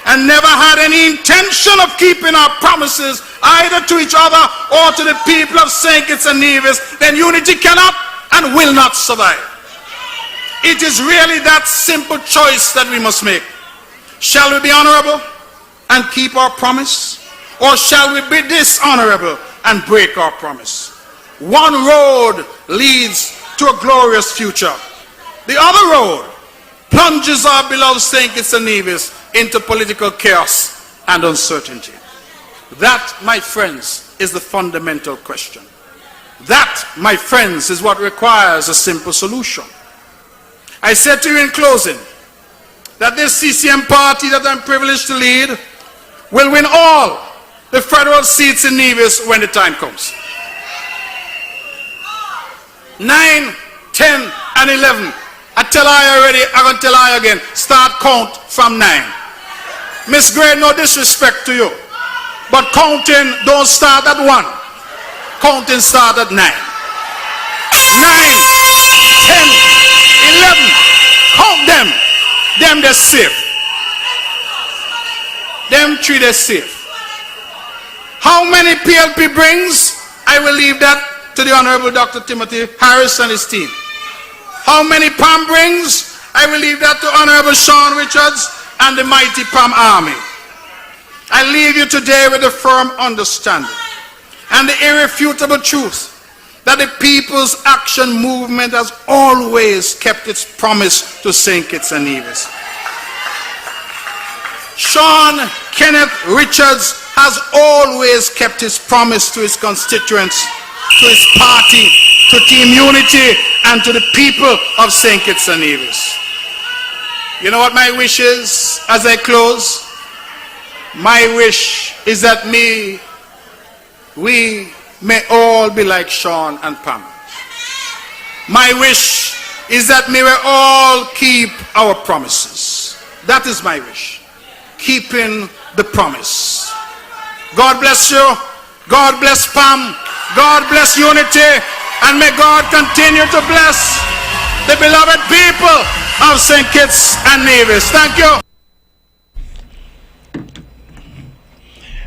S3: and never had any intention of keeping our promises either to each other or to the people of St. Kitts and Nevis, then unity cannot and will not survive. It is really that simple choice that we must make. Shall we be honorable and keep our promise, or shall we be dishonorable and break our promise? One road leads to a glorious future. The other road plunges our beloved St. Kitts and Nevis into political chaos and uncertainty. That, my friends, is the fundamental question. That, my friends, is what requires a simple solution. I said to you in closing that this CCM party that I'm privileged to lead will win all the federal seats in Nevis when the time comes. 9, 10, and 11. I tell I already, I'm going to tell I again. Start count from 9. Miss Gray, no disrespect to you, but counting don't start at 1. Counting start at 9. 9, 10, 11. Count them. Them they're safe. Them 3 they're safe. How many PLP brings? I will leave that to the Honorable Dr. Timothy Harris and his team. How many PAM brings? I will leave that to Honorable Sean Richards and the mighty PAM army. I leave you today with a firm understanding and the irrefutable truth that the People's Action Movement has always kept its promise to St. Kitts and Nevis. Sean Kenneth Richards has always kept his promise to his constituents, to his party, to Team Unity, and to the people of St. Kitts and Nevis. You know what my wish is as I close? My wish is that we may all be like Sean and Pam. My wish is that may we all keep our promises. That is my wish. Keeping the promise. God bless you. God bless Pam. God bless unity. And may God continue to bless the beloved people of St. Kitts and Nevis. Thank you.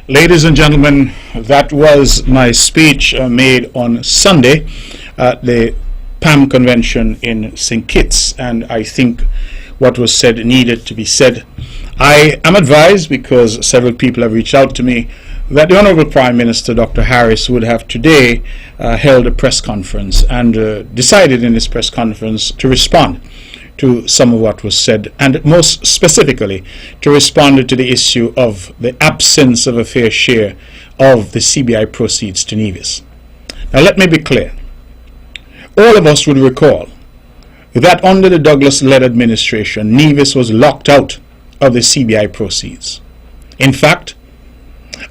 S2: Ladies and gentlemen, that was my speech made on Sunday at the PAM convention in St. Kitts, and I think what was said needed to be said. I am advised, because several people have reached out to me, that the Honorable Prime Minister Dr. Harris would have today held a press conference and decided in this press conference to respond to some of what was said, and most specifically to respond to the issue of the absence of a fair share of the CBI proceeds to Nevis. Now let me be clear. All of us would recall that under the Douglas-led administration, Nevis was locked out of the CBI proceeds. In fact,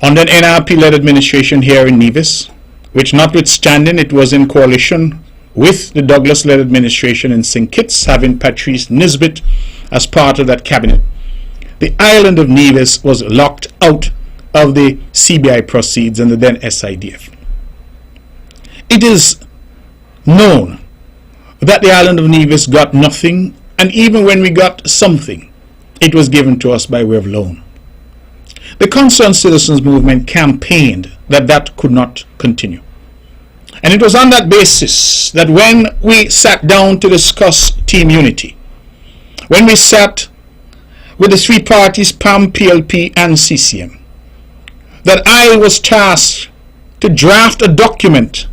S2: under an NRP-led administration here in Nevis, which notwithstanding it was in coalition with the Douglas-led administration in St. Kitts, having Patrice Nisbet as part of that cabinet, the island of Nevis was locked out of the CBI proceeds and the then SIDF. It is known that the island of Nevis got nothing, and even when we got something, it was given to us by way of loan. The Concerned Citizens Movement campaigned that that could not continue. And it was on that basis that when we sat down to discuss Team Unity, when we sat with the 3 parties, PAM, PLP, and CCM, that I was tasked to draft a document.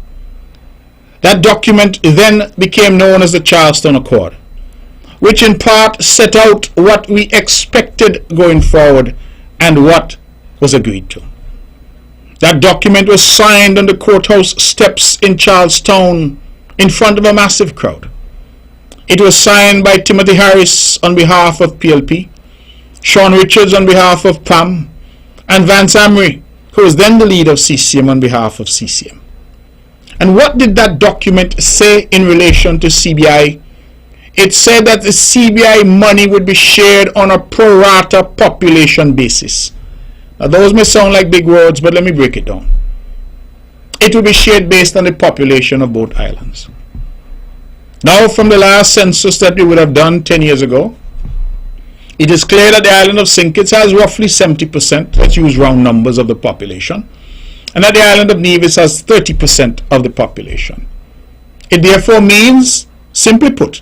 S2: That document then became known as the Charleston Accord, which in part set out what we expected going forward and what was agreed to. That document was signed on the courthouse steps in Charlestown in front of a massive crowd. It was signed by Timothy Harris on behalf of PLP, Sean Richards on behalf of PAM, and Vance Amry, who was then the leader of CCM, on behalf of CCM. And what did that document say in relation to CBI? It said that the CBI money would be shared on a pro rata population basis. Now those may sound like big words, but let me break it down. It will be shared based on the population of both islands. Now, from the last census that we would have done 10 years ago, it is clear that the island of St. Kitts has roughly 70%, let's use round numbers, of the population, and that the island of Nevis has 30% of the population. It therefore means, simply put,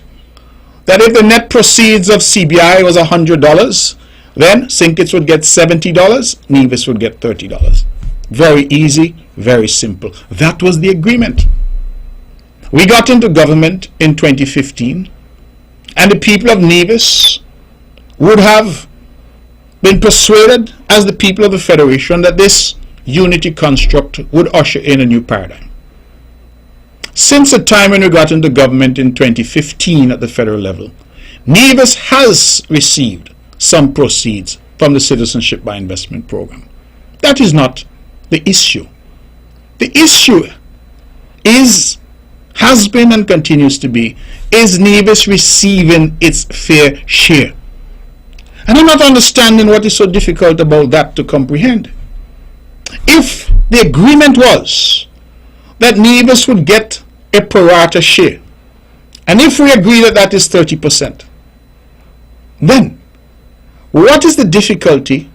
S2: that if the net proceeds of CBI was $100, then St. Kitts would get $70, Nevis would get $30. Very easy, very simple. That was the agreement. We got into government in 2015, and the people of Nevis would have been persuaded, as the people of the Federation, that this unity construct would usher in a new paradigm. Since the time when we got into government in 2015 at the federal level, Nevis has received some proceeds from the Citizenship by Investment program. That is not the issue. The issue has been and continues to be, is Nevis receiving its fair share? And I'm not understanding what is so difficult about that to comprehend. If the agreement was that Nevis would get a pro rata share, and if we agree that that is 30%, then what is the difficulty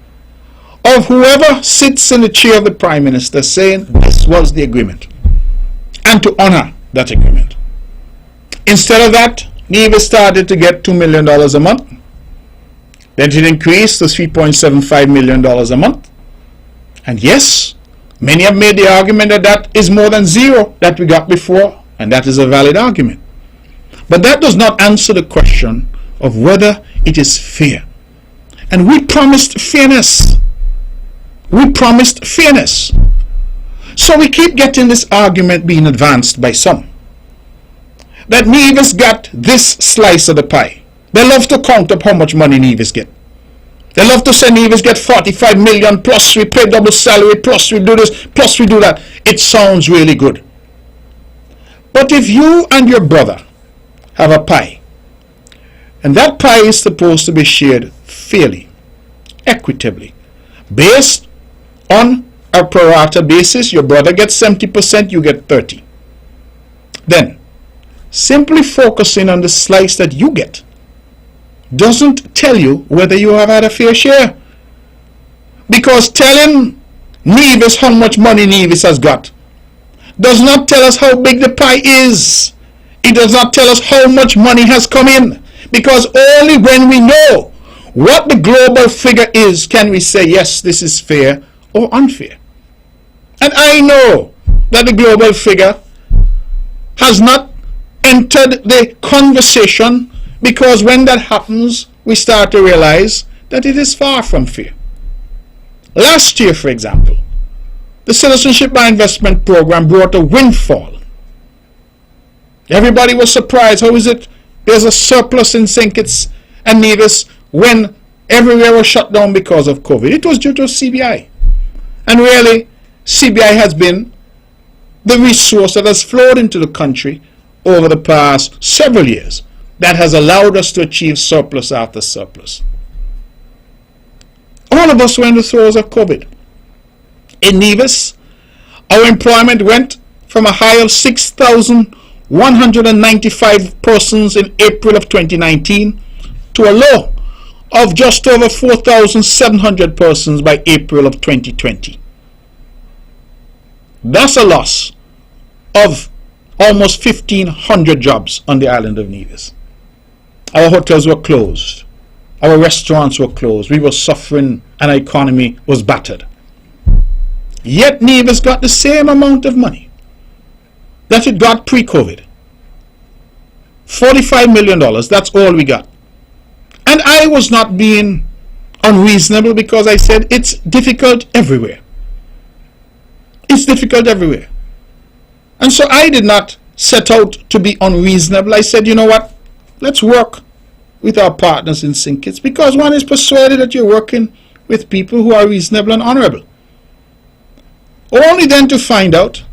S2: of whoever sits in the chair of the Prime Minister saying this was the agreement, and to honor that agreement? Instead of that, Nevis started to get $2 million a month. Then it increased to $3.75 million a month. And yes, many have made the argument that that is more than zero that we got before, and that is a valid argument. But that does not answer the question of whether it is fair. And we promised fairness. We promised fairness. So we keep getting this argument being advanced by some, that Nevis got this slice of the pie. They love to count up how much money Nevis get. They love to say Nevis get 45 million, plus we pay double salary, plus we do this, plus we do that. It sounds really good. But if you and your brother have a pie, and that pie is supposed to be shared fairly, equitably, based on a pro rata basis, your brother gets 70%, you get 30%. Then, simply focusing on the slice that you get doesn't tell you whether you have had a fair share. Because telling Nevis how much money Nevis has got does not tell us how big the pie is. It does not tell us how much money has come in. Because only when we know what the global figure is can we say, yes, this is fair or unfair. And I know that the global figure has not entered the conversation, because when that happens, we start to realize that it is far from fair. Last year, for example, the Citizenship by Investment program brought a windfall. Everybody was surprised. How is it there's a surplus in St. Kitts and Nevis when everywhere was shut down because of COVID? It was due to CBI. And really, CBI has been the resource that has flowed into the country over the past several years that has allowed us to achieve surplus after surplus. All of us were in the throes of COVID. In Nevis, our employment went from a high of 6,195 persons in April of 2019 to a low of just over 4,700 persons by April of 2020. That's a loss of almost 1,500 jobs on the island of Nevis. Our hotels were closed. Our restaurants were closed. We were suffering and our economy was battered. Yet Nevis got the same amount of money that it got pre-COVID. $45 million, that's all we got. And I was not being unreasonable, because I said it's difficult everywhere. It's difficult everywhere. And so I did not set out to be unreasonable. I said, you know what? Let's work with our partners in St. Kitts, because one is persuaded that you're working with people who are reasonable and honorable. Only then to find out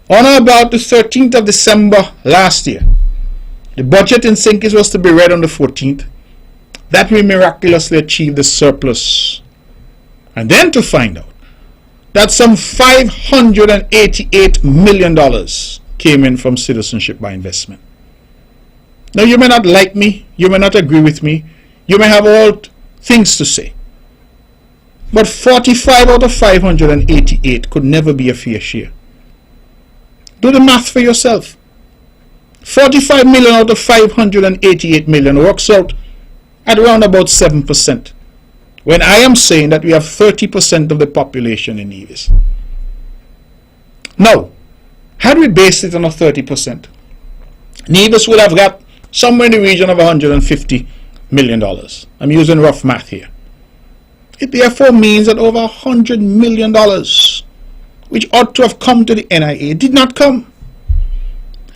S2: On or about the 13th of December last year, the budget in Sinkis was to be read on the 14th. That we miraculously achieved the surplus. And then to find out that some $588 million came in from citizenship by investment. Now you may not like me, you may not agree with me, you may have all things to say. But 45 out of 588 could never be a fair share. Do the math for yourself. 45 million out of 588 million works out at around about 7%. When I am saying that we have 30% of the population in Nevis. Now, had we based it on a 30%, Nevis would have got somewhere in the region of $150 million. I'm using rough math here. It therefore means that over $100 million, which ought to have come to the NIA, did not come.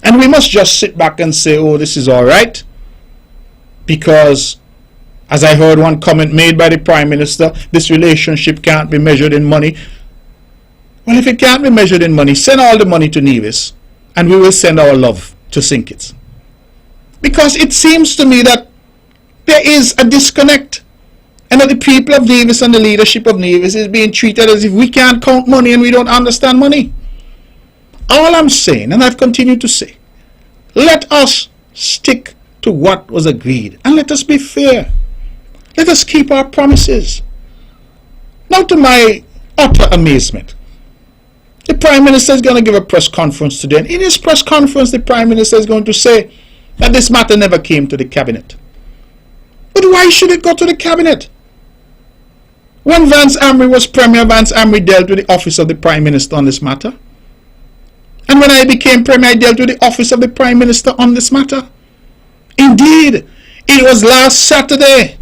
S2: And we must just sit back and say, oh, this is all right, because, as I heard one comment made by the Prime Minister, this relationship can't be measured in money. Well, if it can't be measured in money, send all the money to Nevis, and we will send our love to Sinkits. Because it seems to me that there is a disconnect, and that the people of Nevis and the leadership of Nevis is being treated as if we can't count money and we don't understand money. All I'm saying, and I've continued to say, let us stick to what was agreed, and let us be fair. Let us keep our promises. Now, to my utter amazement, the Prime Minister is going to give a press conference today, and in his press conference the Prime Minister is going to say that this matter never came to the Cabinet. But why should it go to the Cabinet? When Vance Amry was Premier, Vance Amry dealt with the office of the Prime Minister on this matter. And when I became Premier, I dealt with the office of the Prime Minister on this matter. Indeed, it was last Saturday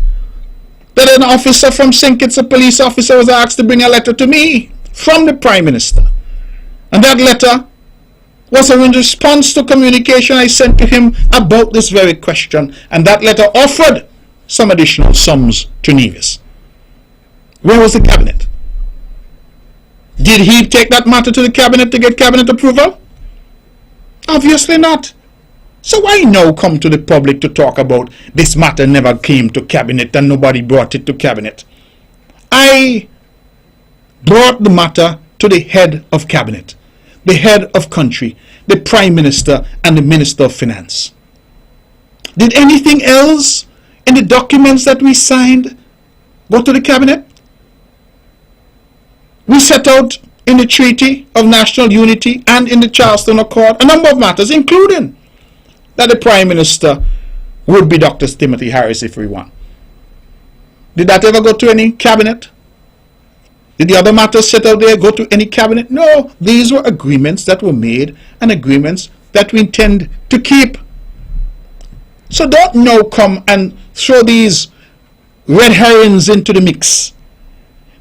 S2: that an officer from Sinkits, a police officer, was asked to bring a letter to me from the Prime Minister. And that letter was a response to communication I sent to him about this very question. And that letter offered some additional sums to Nevis. Where was the Cabinet? Did he take that matter to the Cabinet to get Cabinet approval? Obviously not. So why now come to the public to talk about this matter never came to Cabinet and nobody brought it to Cabinet? I brought the matter to the head of Cabinet, the head of country, the Prime Minister and the Minister of Finance. Did anything else in the documents that we signed go to the Cabinet? We set out in the Treaty of National Unity and in the Charleston Accord a number of matters, including that the Prime Minister would be Dr. Timothy Harris if we want. Did that ever go to any Cabinet? Did the other matters set out there go to any Cabinet? No, these were agreements that were made and agreements that we intend to keep. So don't now come and throw these red herrings into the mix.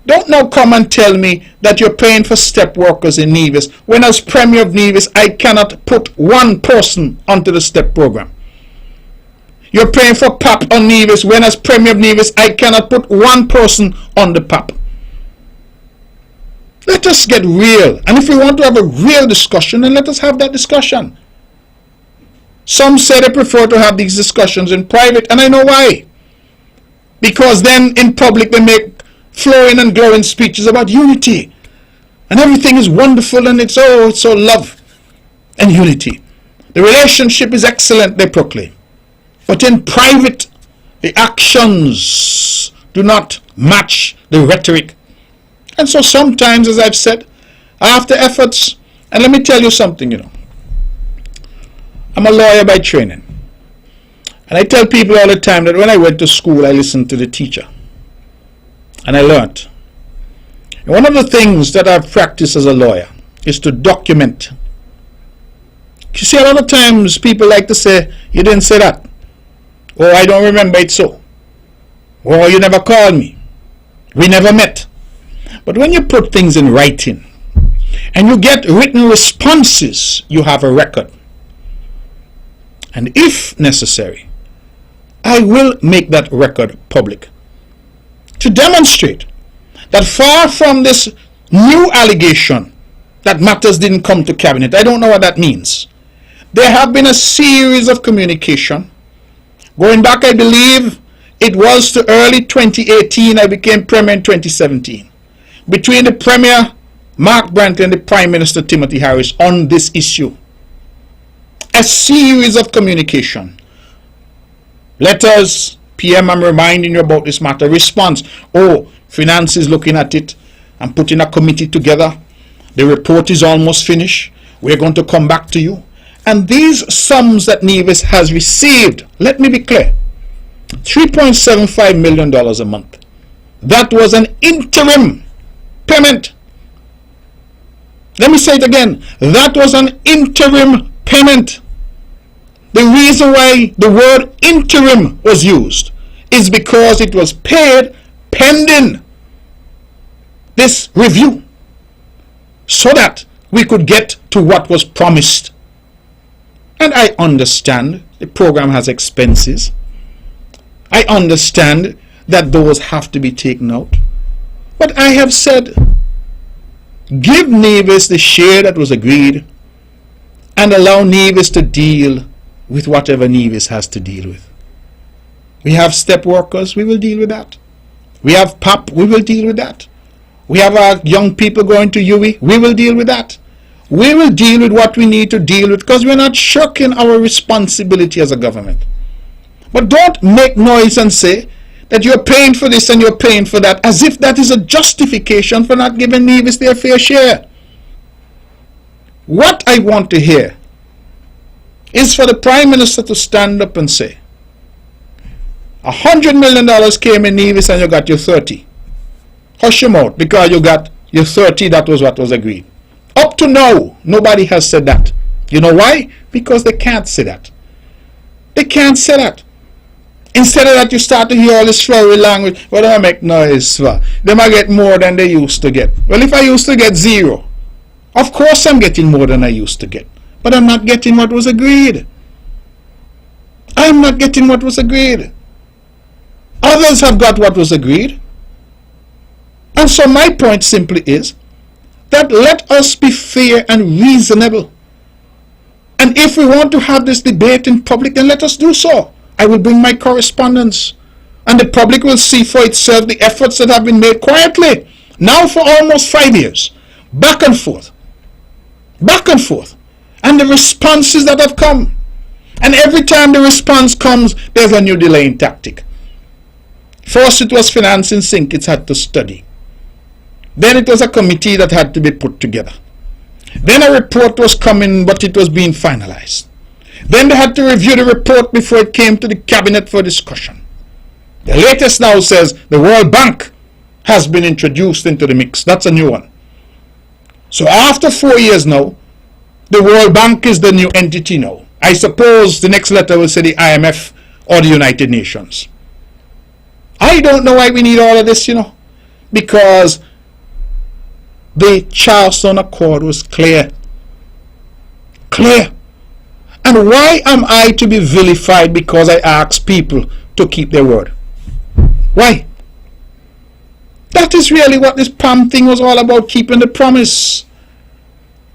S2: Don't now come and tell me that you're paying for step workers in Nevis, when as Premier of Nevis I cannot put one person onto the step program. You're paying for PAP on Nevis, when as Premier of Nevis I cannot put one person on the PAP. Let us get real, and if we want to have a real discussion, then let us have that discussion. Some say they prefer to have these discussions in private, and I know why. Because then in public they make flowing and glowing speeches about unity, and everything is wonderful, and it's so love and unity. The relationship is excellent, they proclaim. But in private, the actions do not match the rhetoric. And so sometimes, as I've said, after efforts, and let me tell you something, I'm a lawyer by training. And I tell people all the time that when I went to school, I listened to the teacher. And I learned. And one of the things that I've practiced as a lawyer is to document. You see, a lot of times people like to say, you didn't say that. Or I don't remember it so. Or you never called me. We never met. But when you put things in writing and you get written responses, you have a record. And if necessary, I will make that record public to demonstrate that far from this new allegation that matters didn't come to cabinet. I don't know what that means. There have been a series of communication. Going back, I believe it was to early 2018, I became Premier in 2017. Between the Premier, Mark Brantley, and the Prime Minister, Timothy Harris, on this issue. A series of communication. Letters, PM, I'm reminding you about this matter. Response, oh, Finance is looking at it and putting a committee together. The report is almost finished. We're going to come back to you. And these sums that Nevis has received, let me be clear, $3.75 million a month. That was an interim payment. Let me say it again. That was an interim payment. The reason why the word interim was used is because it was paid pending this review, so that we could get to what was promised. And I understand the program has expenses. I understand that those have to be taken out. But I have said, give Nevis the share that was agreed and allow Nevis to deal with whatever Nevis has to deal with. We have step workers, we will deal with that. We have PAP, we will deal with that. We have our young people going to UE, we will deal with that. We will deal with what we need to deal with, because we're not shirking our responsibility as a government. But don't make noise and say that you're paying for this and you're paying for that, as if that is a justification for not giving Nevis their fair share. What I want to hear is for the Prime Minister to stand up and say, $100 million came in Nevis and you got your 30. Hush your mouth, because you got your 30, that was what was agreed. Up to now, nobody has said that. You know why? Because they can't say that. They can't say that. Instead of that, you start to hear all this flowery language. What do I make noise for? They might get more than they used to get. Well, if I used to get zero, of course I'm getting more than I used to get. But I'm not getting what was agreed. I'm not getting what was agreed. Others have got what was agreed. And so my point simply is that let us be fair and reasonable. And if we want to have this debate in public, then let us do so. I will bring my correspondence, and the public will see for itself the efforts that have been made quietly, now for almost 5 years, back and forth, and the responses that have come. And every time the response comes, there's a new delaying tactic. First it was Finance in Sync, it had to study. Then it was a committee that had to be put together. Then a report was coming, but it was being finalized. Then they had to review the report before it came to the cabinet for discussion. The latest now says the World Bank has been introduced into the mix. That's a new one. So after 4 years now, the World Bank is the new entity now. I suppose the next letter will say the IMF or the United Nations. I don't know why we need all of this, because the Charleston Accord was clear. And why am I to be vilified because I ask people to keep their word? Why? That is really what this PAM thing was all about, keeping the promise.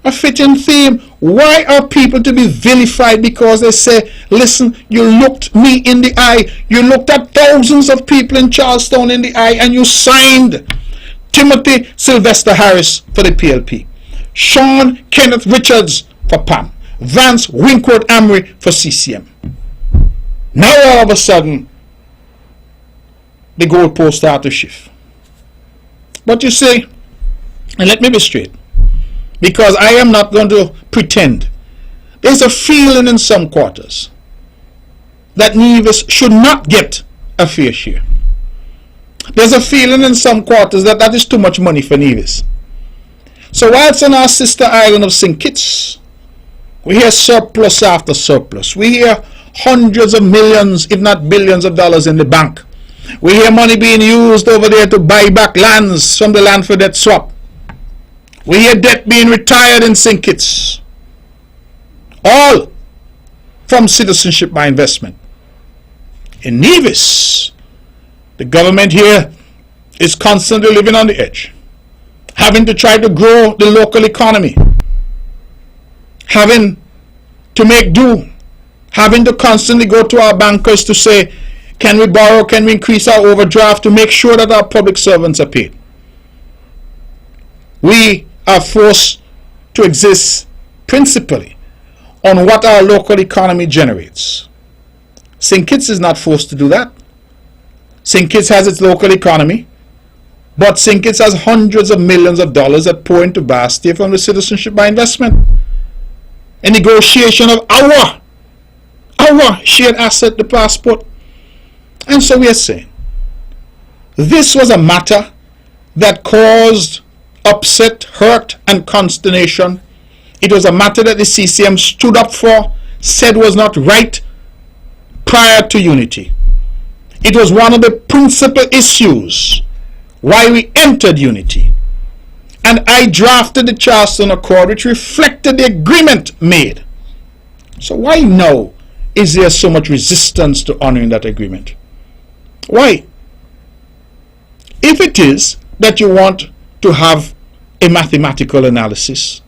S2: A fitting theme. Why are people to be vilified because they say, listen, you looked me in the eye, you looked at thousands of people in Charleston in the eye, and you signed Timothy Sylvester Harris for the PLP, Sean Kenneth Richards for PAM, Vance Winkworth Amory for CCM. Now all of a sudden, the goalposts start to shift. But you see, and let me be straight, because I am not going to pretend, there's a feeling in some quarters that Nevis should not get a fair share. There's a feeling in some quarters that that is too much money for Nevis. So whilst on our sister island of St. Kitts, we hear surplus after surplus. We hear hundreds of millions, if not billions of dollars in the bank. We hear money being used over there to buy back lands from the land for debt swap. We hear debt being retired in St. Kitts. All from citizenship by investment. In Nevis, the government here is constantly living on the edge. having to try to grow the local economy, having to make do, having to constantly go to our bankers to say, can we borrow, can we increase our overdraft to make sure that our public servants are paid. We are forced to exist principally on what our local economy generates. St. Kitts is not forced to do that. St. Kitts has its local economy, but St. Kitts has hundreds of millions of dollars that pour into Bastia from the citizenship by investment. A negotiation of our shared asset, the passport. And so we are saying, this was a matter that caused upset, hurt, and consternation. It was a matter that the CCM stood up for, said was not right prior to unity. It was one of the principal issues why we entered unity. And I drafted the Charleston Accord, which reflected the agreement made. So why now is there so much resistance to honoring that agreement? Why? If it is that you want to have a mathematical analysis,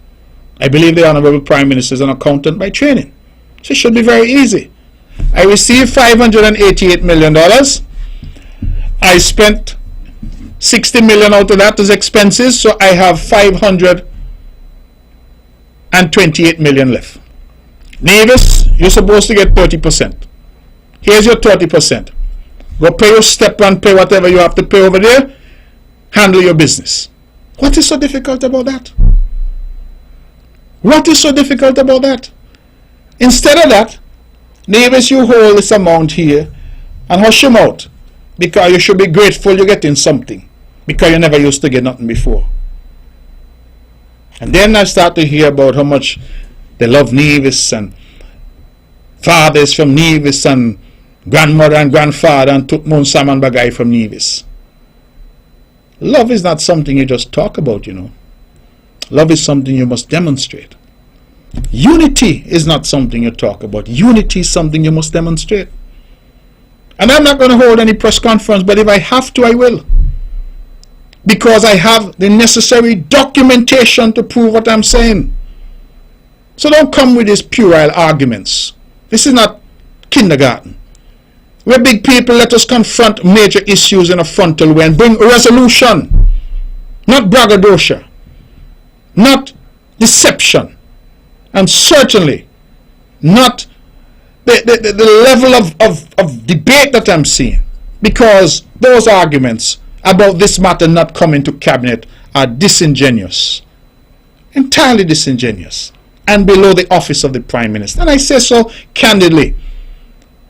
S2: I believe the Honorable Prime Minister is an accountant by training. So it should be very easy. I received $588 million. I spent $60 million out of that as expenses, so I have $528 million left. Nevis, you're supposed to get 30%. Here's your 30%. Go pay your step and pay whatever you have to pay over there. Handle your business. What is so difficult about that? What is so difficult about that? Instead of that, Nevis, you hold this amount here and hush your mouth, because you should be grateful you're getting something, because you never used to get nothing before. And then I start to hear about how much they love Nevis, and fathers from Nevis, and grandmother and grandfather, and Tutmun Saman Bagay from Nevis. Love is not something you just talk about, you know. Love is something you must demonstrate. Unity is not something you talk about. Unity is something you must demonstrate. And I'm not going to hold any press conference, but if I have to, I will. Because I have the necessary documentation to prove what I'm saying. So don't come with these puerile arguments. This is not kindergarten. We're big people. Let us confront major issues in a frontal way and bring resolution. Not braggadocio. Not deception. And certainly not the level of debate that I'm seeing. Because those arguments about this matter not coming to cabinet are disingenuous. Entirely disingenuous. And below the office of the Prime Minister. And I say so candidly,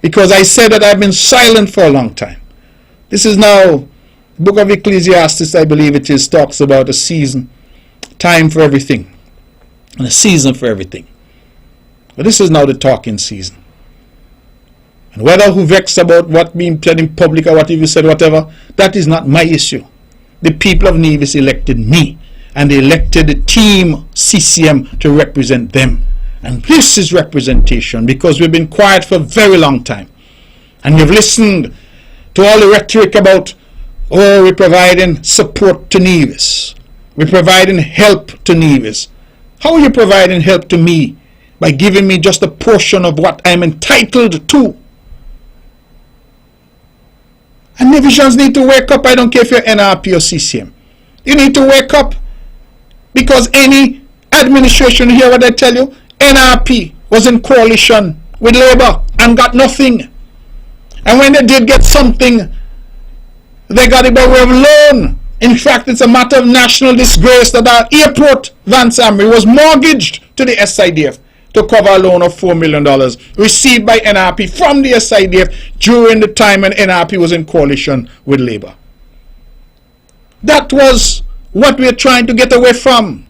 S2: because I said that I've been silent for a long time. This is now, the book of Ecclesiastes, I believe it is, talks about a season, time for everything, and a season for everything. But this is now the talking season. And whether who vexed about what being said in public or what you said, whatever, that is not my issue. The people of Nevis elected me, and they elected the team CCM to represent them. And this is representation, because we've been quiet for a very long time. And we've listened to all the rhetoric about, oh, we're providing support to Nevis. We're providing help to Nevis. How are you providing help to me? By giving me just a portion of what I'm entitled to. And Nevisians need to wake up. I don't care if you're NRP or CCM. You need to wake up. Because any administration, hear what I tell you? NRP was in coalition with Labour and got nothing. And when they did get something, they got it by way of loan. In fact, it's a matter of national disgrace that our airport, Vance Amri, was mortgaged to the SIDF to cover a loan of $4 million received by NRP from the SIDF during the time when NRP was in coalition with Labour. That was what we are trying to get away from.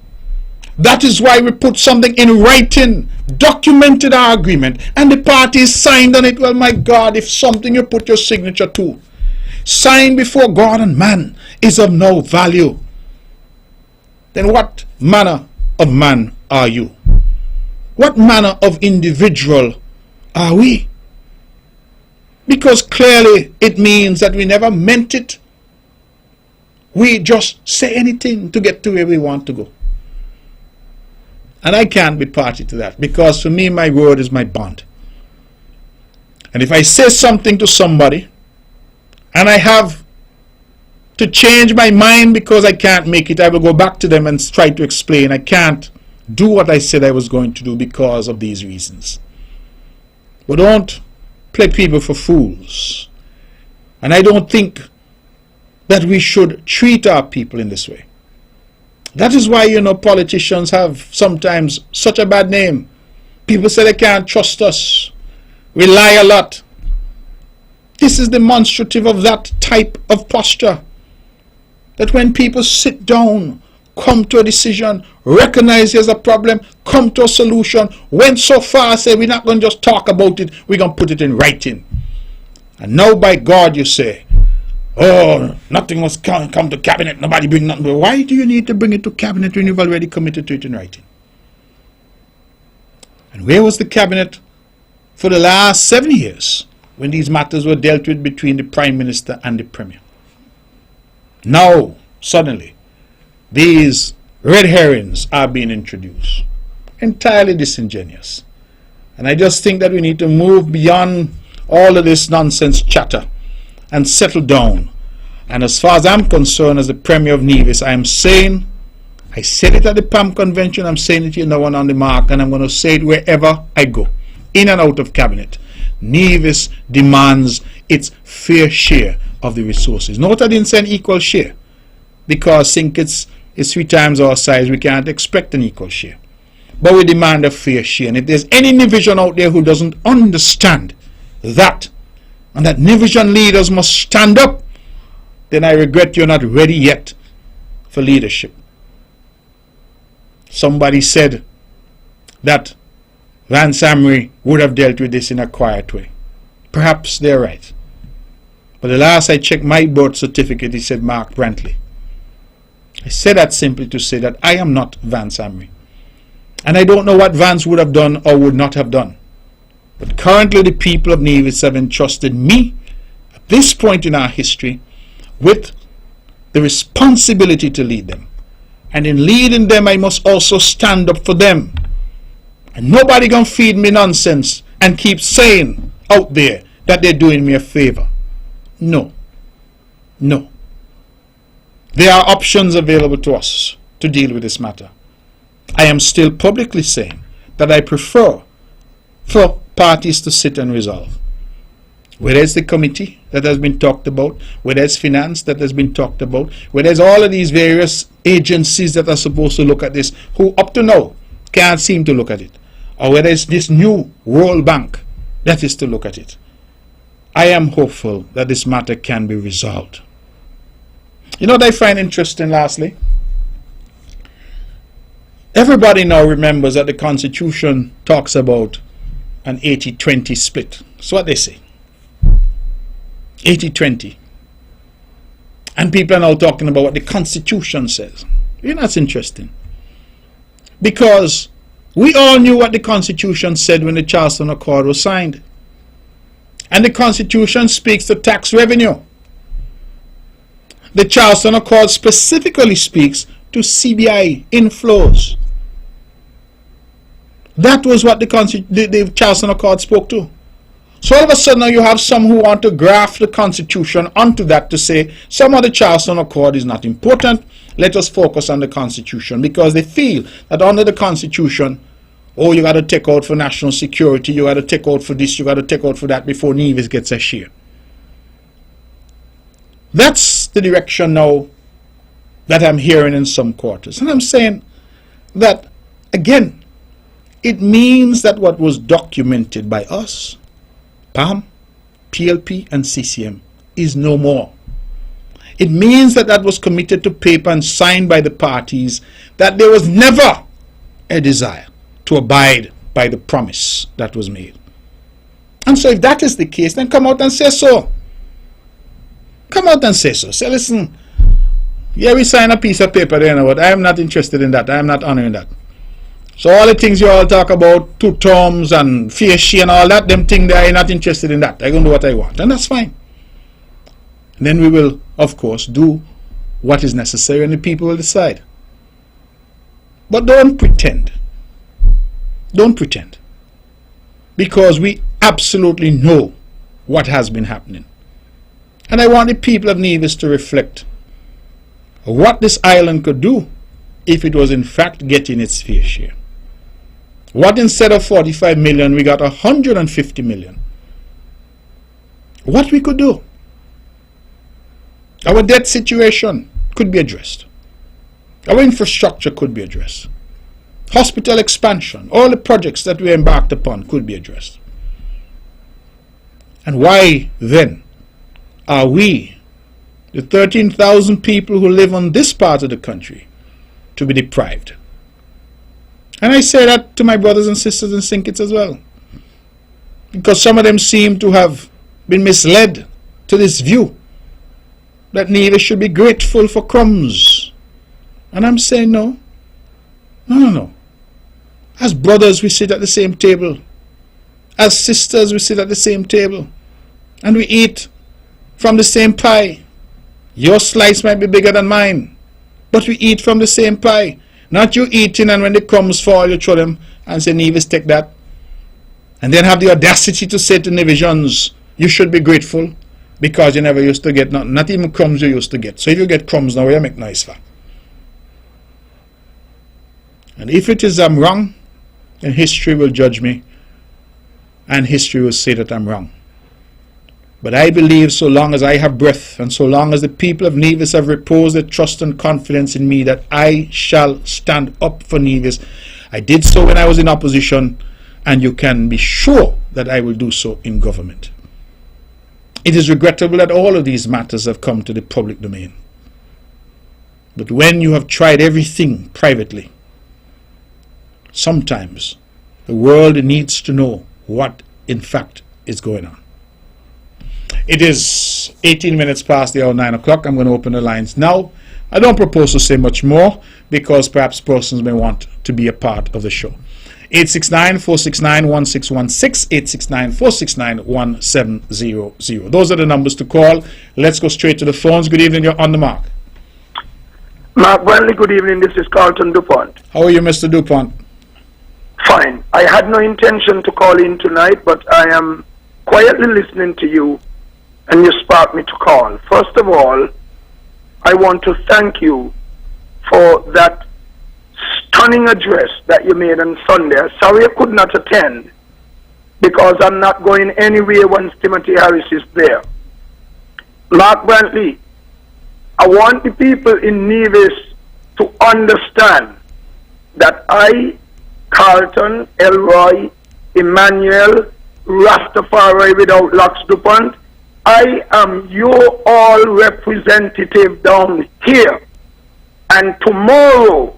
S2: That is why we put something in writing, documented our agreement, and the parties signed on it. Well, my God, if something you put your signature to, signed before God and man, is of no value, then what manner of man are you? What manner of individual are we? Because clearly it means that we never meant it. we just say anything to get to where we want to go. And I can't be party to that, because for me, my word is my bond. And if I say something to somebody and I have to change my mind because I can't make it, I will go back to them and try to explain I can't do what I said I was going to do because of these reasons. But don't play people for fools. And I don't think that we should treat our people in this way. That is why, politicians have sometimes such a bad name. People say they can't trust us. We lie a lot. This is demonstrative of that type of posture. That when people sit down, come to a decision, recognize there's a problem, come to a solution, went so far, say we're not going to just talk about it, we're going to put it in writing. And now by God you say, oh, nothing must come to cabinet, nobody bring nothing. Why do you need to bring it to cabinet when you've already committed to it in writing? And where was the cabinet for the last 7 years when these matters were dealt with between the Prime Minister and the Premier? Now, suddenly, these red herrings are being introduced. Entirely disingenuous. And I just think that we need to move beyond all of this nonsense chatter and settle down. And as far as I'm concerned, as the Premier of Nevis, I am saying, I said it at the PAM convention, I'm saying it here now on the mark, and I'm going to say it wherever I go, in and out of cabinet. Nevis demands its fair share of the resources. Note I didn't say an equal share, because I think it's 3 times our size, we can't expect an equal share. But we demand a fair share. And if there's any division out there who doesn't understand that, and that division leaders must stand up, then I regret you're not ready yet for leadership. Somebody said that Vance Amory would have dealt with this in a quiet way. Perhaps they're right. But the last I checked my birth certificate, it said Mark Brantley. I say that simply to say that I am not Vance Amory. And I don't know what Vance would have done or would not have done. But currently the people of Nevis have entrusted me, at this point in our history, with the responsibility to lead them. And in leading them, I must also stand up for them. And nobody gonna feed me nonsense and keep saying out there that they're doing me a favor. No. No. There are options available to us to deal with this matter. I am still publicly saying that I prefer for parties to sit and resolve. Whether it's the committee that has been talked about, whether it's finance that has been talked about, whether it's all of these various agencies that are supposed to look at this, who up to now can't seem to look at it, or whether it's this new World Bank that is to look at it. I am hopeful that this matter can be resolved. You know what I find interesting, lastly? Everybody now remembers that the Constitution talks about an 80-20 split. That's what they say. 80-20. And people are now talking about what the Constitution says. You know, that's interesting. Because we all knew what the Constitution said when the Charleston Accord was signed. And the Constitution speaks to tax revenue. The Charleston Accord specifically speaks to CBI inflows. That was what the Charleston Accord spoke to. So all of a sudden now you have some who want to graft the Constitution onto that to say some of the Charleston Accord is not important. Let us focus on the Constitution, because they feel that under the Constitution, oh, you got to take out for national security, you got to take out for this, you got to take out for that before Nevis gets a share. That's the direction now that I'm hearing in some quarters. And I'm saying that, again, it means that what was documented by us, PAM, PLP and CCM, is no more. It means that that was committed to paper and signed by the parties, that there was never a desire to abide by the promise that was made. And so if that is the case, then come out and say so. Come out and say so. Say, listen, yeah, we sign a piece of paper there, but I am not interested in that. I am not honoring that. So all the things you all talk about, 2 terms and fair share and all that, them things there, I'm not interested in that. I'm going to do what I want. And that's fine. And then we will, of course, do what is necessary, and the people will decide. But don't pretend. Don't pretend. Because we absolutely know what has been happening. And I want the people of Nevis to reflect what this island could do if it was in fact getting its fair share. What instead of 45 million, we got 150 million. What we could do. Our debt situation could be addressed. Our infrastructure could be addressed. Hospital expansion, all the projects that we embarked upon could be addressed. And why then are we, the 13,000 people who live on this part of the country, to be deprived? And I say that to my brothers and sisters in St. Kitts as well. Because some of them seem to have been misled to this view that Nevis should be grateful for crumbs. And I'm saying no. No. As brothers, we sit at the same table. As sisters, we sit at the same table. And we eat from the same pie. Your slice might be bigger than mine, but we eat from the same pie. Not you eating and when the crumbs fall, you throw them and say, Nevis, take that. And then have the audacity to say to Nevisians, you should be grateful because you never used to get nothing. Not even crumbs you used to get. So if you get crumbs now, you make nice for. And if it is I'm wrong, then history will judge me. And history will say that I'm wrong. But I believe so long as I have breath and so long as the people of Nevis have reposed their trust and confidence in me that I shall stand up for Nevis. I did so when I was in opposition, and you can be sure that I will do so in government. It is regrettable that all of these matters have come to the public domain. But when you have tried everything privately, sometimes the world needs to know what in fact is going on. It is 18 minutes past the hour 9 o'clock. I'm going to open the lines now. I don't propose to say much more because perhaps persons may want to be a part of the show. 869-469-1616, 869-469-1700. Those are the numbers to call. Let's go straight to the phones. Good evening, you're on the mark.
S5: Mark Brantley, good evening. This is Carlton DuPont.
S2: How are you, Mr. DuPont?
S5: Fine. I had no intention to call in tonight, but I am quietly listening to you, and you sparked me to call. First of all, I want to thank you for that stunning address that you made on Sunday. Sorry I could not attend because I'm not going anywhere once Timothy Harris is there. Mark Brantley, I want the people in Nevis to understand that I, Carlton, Elroy, Emmanuel, Rastafari without Lux DuPont, I am your all representative down here. And tomorrow,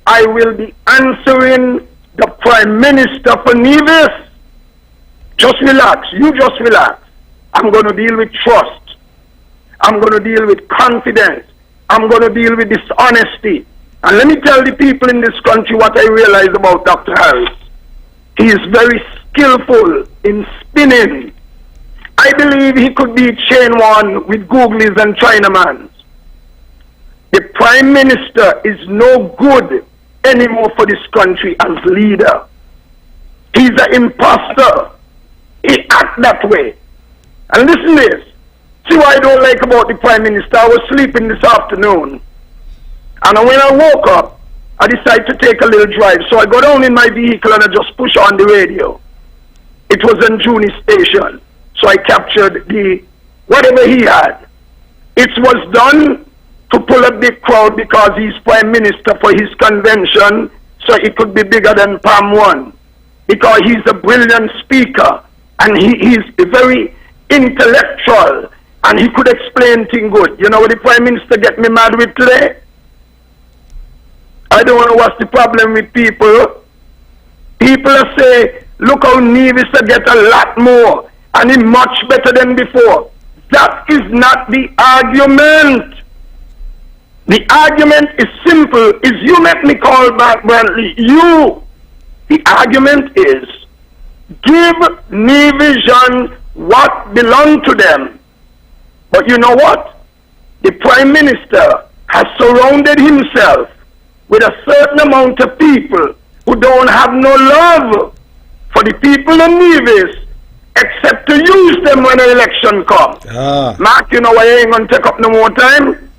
S5: I will be answering the Prime Minister for Nevis. Just relax. You just relax. I'm going to deal with trust. I'm going to deal with confidence. I'm going to deal with dishonesty. And let me tell the people in this country what I realize about Dr. Harris. He is very skillful in spinning. I believe he could be chain one with Googlies and Chinamans. The Prime Minister is no good anymore for this country as leader. He's an imposter. He acts that way. And listen to this. See what I don't like about the Prime Minister? I was sleeping this afternoon. And when I woke up, I decided to take a little drive. So I go down in my vehicle and I just push on the radio. It was on Juni's station. So I captured the whatever he had. It was done to pull a big crowd because he's Prime Minister for his convention, so it could be bigger than Palm 1. Because he's a brilliant speaker, and he's very intellectual, and he could explain things good. You know what the Prime Minister get me mad with today? I don't know what's the problem with people. People say, look how Nevis get a lot more, and he's much better than before. That is not the argument. The argument is simple. Is you make me call back Brantley. You. The argument is give Nevision what belongs to them. But you know what? The Prime Minister has surrounded himself with a certain amount of people who don't have no love for the people of Nevis except to use them when an election comes. Mark, you know why I ain't going to take up no more time?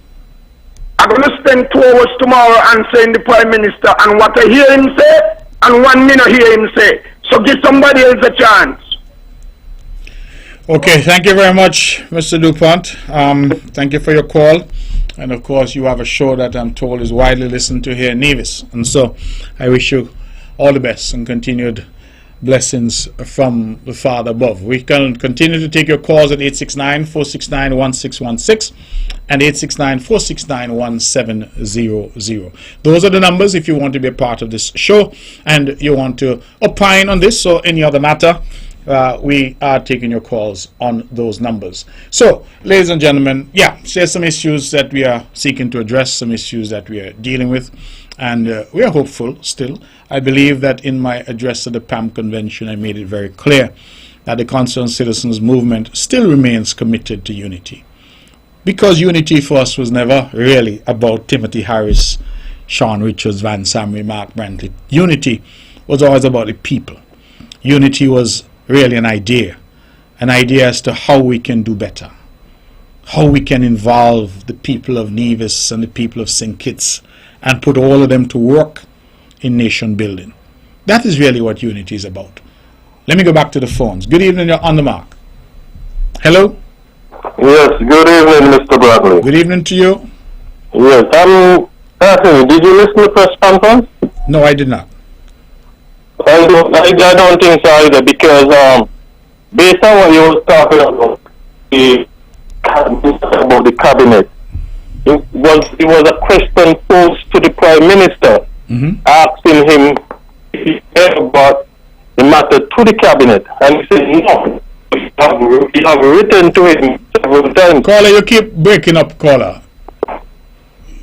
S5: I'm going to spend 2 hours tomorrow answering the Prime Minister and what I hear him say and 1 minute hear him say. So give somebody else a chance.
S2: Okay, thank you very much, Mr. DuPont. Thank you for your call. And of course, you have a show that I'm told is widely listened to here in Nevis. And so I wish you all the best and continued blessings from the Father above. We can continue to take your calls at 869-469-1616 and 869-469-1700. Those are the numbers if you want to be a part of this show and you want to opine on this or any other matter. We are taking your calls on those numbers. So, ladies and gentlemen, there's some issues that we are seeking to address, some issues that we are dealing with, and we are hopeful still. I believe that in my address at the PAM convention, I made it very clear that the Concerned Citizens Movement still remains committed to unity. Because unity for us was never really about Timothy Harris, Sean Richards, Van Samry, Mark Brantley. Unity was always about the people. Unity was really an idea as to how we can do better, how we can involve the people of Nevis and the people of St. Kitts and put all of them to work in nation building. That is really what unity is about. Let me go back to the phones. Good evening, you're on the mark. Hello?
S6: Yes, good evening, Mr. Bradley.
S2: Good evening to you.
S6: Yes, asking, did you listen to the press conference?
S2: No, I did not.
S6: I don't think so either, because based on what you were talking about the cabinet, it was a question posed to the Prime Minister, asking him if he ever brought the matter to the cabinet, and he said no. You have written to him several times.
S2: Caller, you keep breaking up, caller.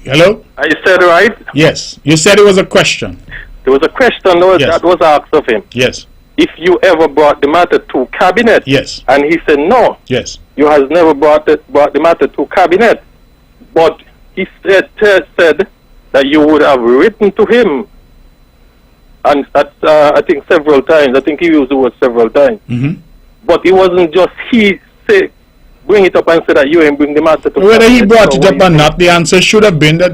S2: Hello?
S6: I said right?
S2: Yes. You said it was a question.
S6: There was a question that was asked of him.
S2: Yes.
S6: If you ever brought the matter to cabinet.
S2: Yes.
S6: And he said no.
S2: Yes.
S6: You has never brought the matter to cabinet. But he said that you would have written to him. And I think several times. I think he used the word several times. But it wasn't just he say bring it up and say that you ain't bring the matter to
S2: whether
S6: cabinet.
S2: He brought it up or not, the answer should have been that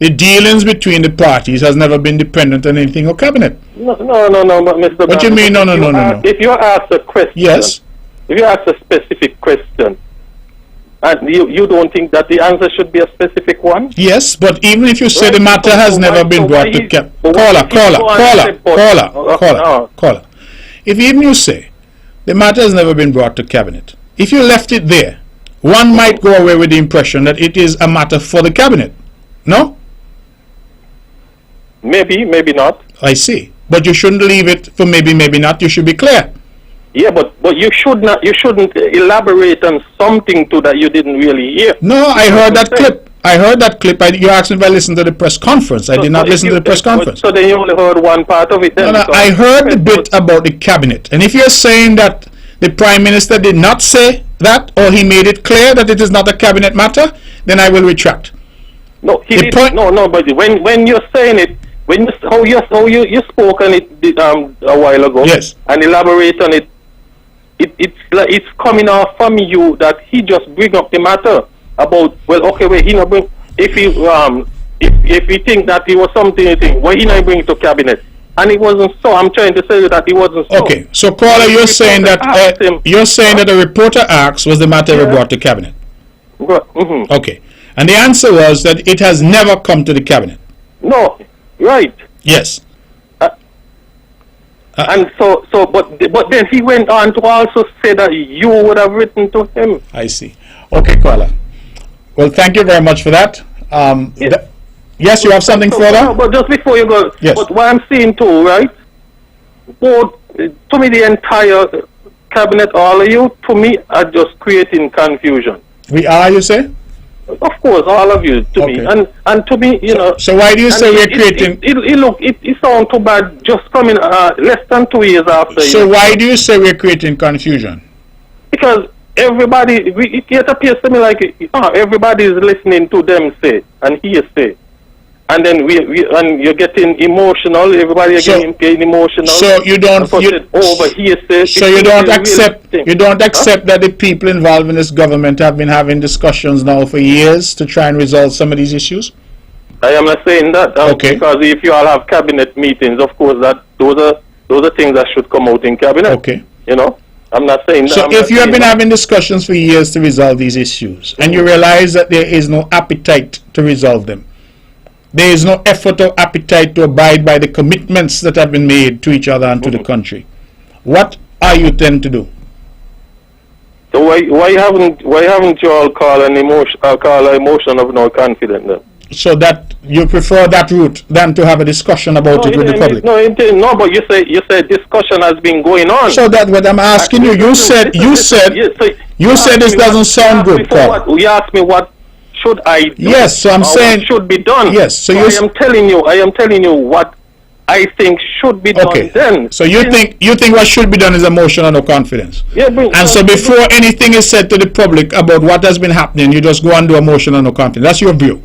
S2: the dealings between the parties has never been dependent on anything or cabinet.
S6: No, but Mr.
S2: What do you mean, no?
S6: If you ask a question,
S2: yes.
S6: If you ask a specific question, and you don't think that the answer should be a specific one?
S2: Yes, but even if you say the matter has never been brought to cabinet, caller. If even you say the matter has never been brought to cabinet, if you left it there, one might go away with the impression that it is a matter for the cabinet. No?
S6: Maybe not.
S2: I see. But you shouldn't leave it for maybe not. You should be clear.
S6: Yeah, but you shouldn't elaborate on something to that you didn't really hear.
S2: No, I heard that clip. You asked me if I listened to the press conference. I did not listen to the press conference.
S6: So then you only heard one part of it then?
S2: No, I heard the bit about the cabinet. And if you're saying that the Prime Minister did not say that, or he made it clear that it is not a cabinet matter, then I will retract.
S6: No, he didn't. No, but when you're saying it, how you spoke on it a while ago,
S2: yes,
S6: and elaborate on it, it's coming off from you that he just bring up the matter about he not bring if he think that it was something he think he not bring it to cabinet, and it wasn't so. I'm trying to say that it wasn't so.
S2: Okay, so caller, you're saying that the reporter asked was the matter ever brought to cabinet? Okay. And the answer was that it has never come to the cabinet.
S6: No, right.
S2: Yes.
S6: And but then he went on to also say that you would have written to him.
S2: I see. Okay, caller. Well, thank you very much for that. Yes, you have something further?
S6: No, but just before you go,
S2: yes.
S6: But what I'm saying too, right? Both, to me, the entire cabinet, all of you, to me, are just creating confusion.
S2: We are, you say?
S6: Of course, all of you, to me. And to me, you know...
S2: So why do you say we're creating...
S6: It sounds too bad just coming less than 2 years after.
S2: So why do you say we're creating confusion?
S6: Because everybody, it appears to me like everybody is listening to them say and he say. And then and you're getting emotional. Everybody getting emotional.
S2: So you don't. So you don't accept. You don't accept that the people involved in this government have been having discussions now for years to try and resolve some of these issues.
S6: I am not saying that.
S2: Okay.
S6: Because if you all have cabinet meetings, of course that those are things that should come out in cabinet.
S2: Okay.
S6: You know, I'm not saying that.
S2: So if you have been having discussions for years to resolve these issues, and you realize that there is no appetite to resolve them, there is no effort or appetite to abide by the commitments that have been made to each other and to the country, what are you then to do?
S6: So why haven't you all called an emotion of no confidence then?
S2: So that you prefer that route than to have a discussion about it with the public?
S6: No, but you say discussion has been going on.
S2: So that what I'm asking you said this doesn't sound good, Paul.
S6: You asked me what should I do?
S2: Yes, so I'm saying
S6: what should be done.
S2: Yes, so
S6: I am telling you what I think should be done.
S2: Okay.
S6: Then
S2: so you think what should be done is a motion of no confidence.
S6: Yeah,
S2: and so before anything is said to the public about what has been happening, you just go and do a motion of no confidence. That's your view.